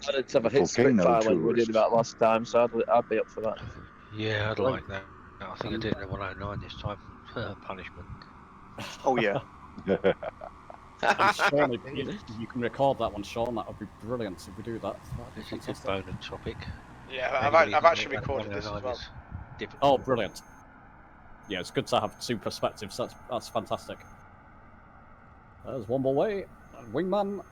I didn't have a hit Volcano Spitfire when we tourist. did that last time, so I'd be up for that. Yeah, I'd like that. I think I did it at 109 this time. Punishment. Oh yeah. And Sean, if you can record that one, Sean, that would be brilliant if we do that. That'd be It's a good fantastic. bonus topic. Yeah, Anybody I've who actually knows recorded this as 109 well. is difficult. Oh, brilliant. Yeah, it's good to have two perspectives. That's fantastic. There's one more way. Wingman.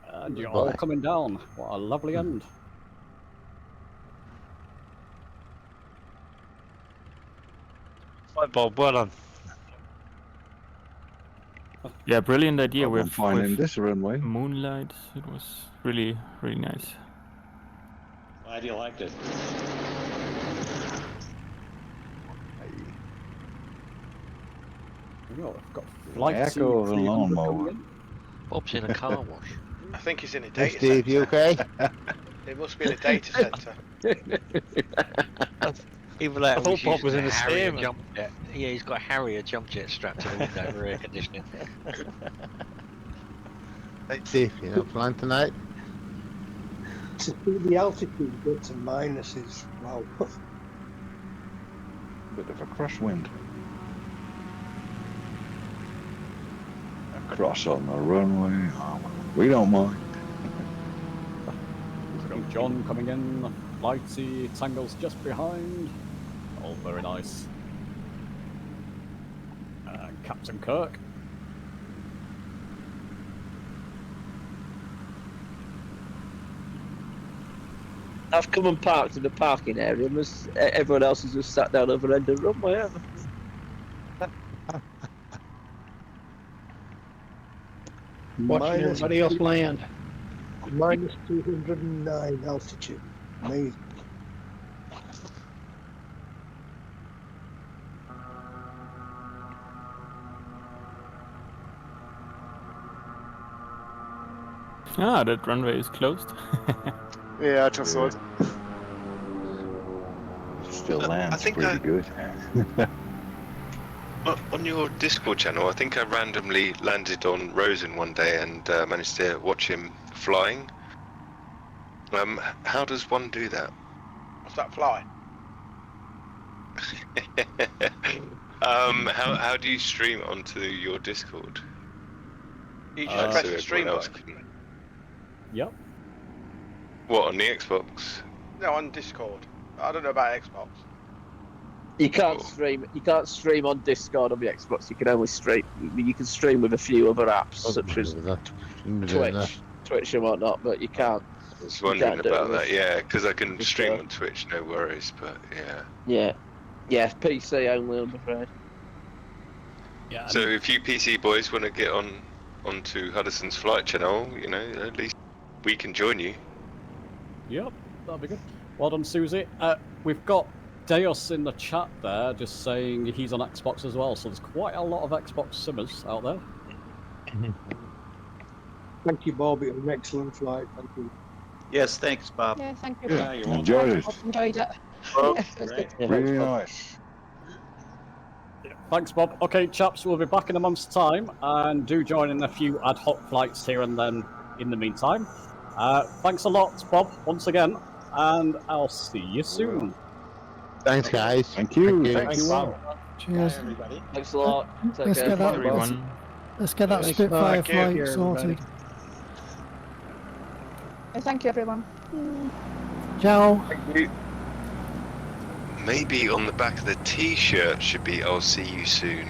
And you're all coming down. What a lovely end. Right, Bob, well done. Yeah, brilliant idea Well, I'm with finding this runway. Moonlight. It was really, really nice. Glad you liked it. I've got Echo of a lawnmower. Bob's in a car wash. I think he's in a Hey, data Steve, center. you okay? It must be in a data center. Even like, I thought Bob was in a Harrier steerman. jump jet. Yeah, he's got a Harrier jump jet strapped to the window for air conditioning. Hey, Steve, you not flying tonight? To see the altitude go to minuses, wow. Bit of a crosswind. Across on the runway. Oh, we don't mind. We've got John coming in. Lighty, Tangle's just behind. All very nice. And Captain Kirk. I've come and parked in the parking area, and everyone else has just sat down over end of the runway, haven't they? Watching everybody else land. Minus 209 altitude. Amazing. Ah, that runway is closed. Yeah, I just saw it. Still lands think pretty good. On your Discord channel, I think I randomly landed on Rosen one day and managed to watch him flying. How does one do that? What's that fly? How do you stream it onto your Discord? You just press so the stream everyone else button. can... Yep. What, on the Xbox? No, on Discord. I don't know about Xbox. You can't stream. You can't stream on Discord on the Xbox. You can only stream. You can stream with a few other apps such as Twitch and whatnot, but you can't. I was wondering about that, yeah, because I can stream on Twitch, no worries, but yeah. Yeah, PC only, I'm afraid. Yeah. So if you PC boys want to get onto Huddison's flight channel, you know, at least we can join you. Yep, that'll be good. Well done, Susie. We've got Deus in the chat there, just saying he's on Xbox as well, so there's quite a lot of Xbox simmers out there. Thank you, Bob. It was an excellent flight. Thank you. Yes, thanks, Bob. Yeah, thank you. Yeah, you enjoyed it. I've enjoyed it. Really nice. Thanks, Bob. Okay, chaps, we'll be back in a month's time, and do join in a few ad hoc flights here and then in the meantime. Thanks a lot, Bob, once again, and I'll see you soon. Thanks, guys. Thank you. Thank you all. Cheers. everybody. Thanks a lot. Take Let's care. get that, Everyone. let's get that Thanks, Spitfire Mark. Take care, flight sorted. Thank you, everyone. Ciao. Thank you. Maybe on the back of the T-shirt should be "I'll see you soon."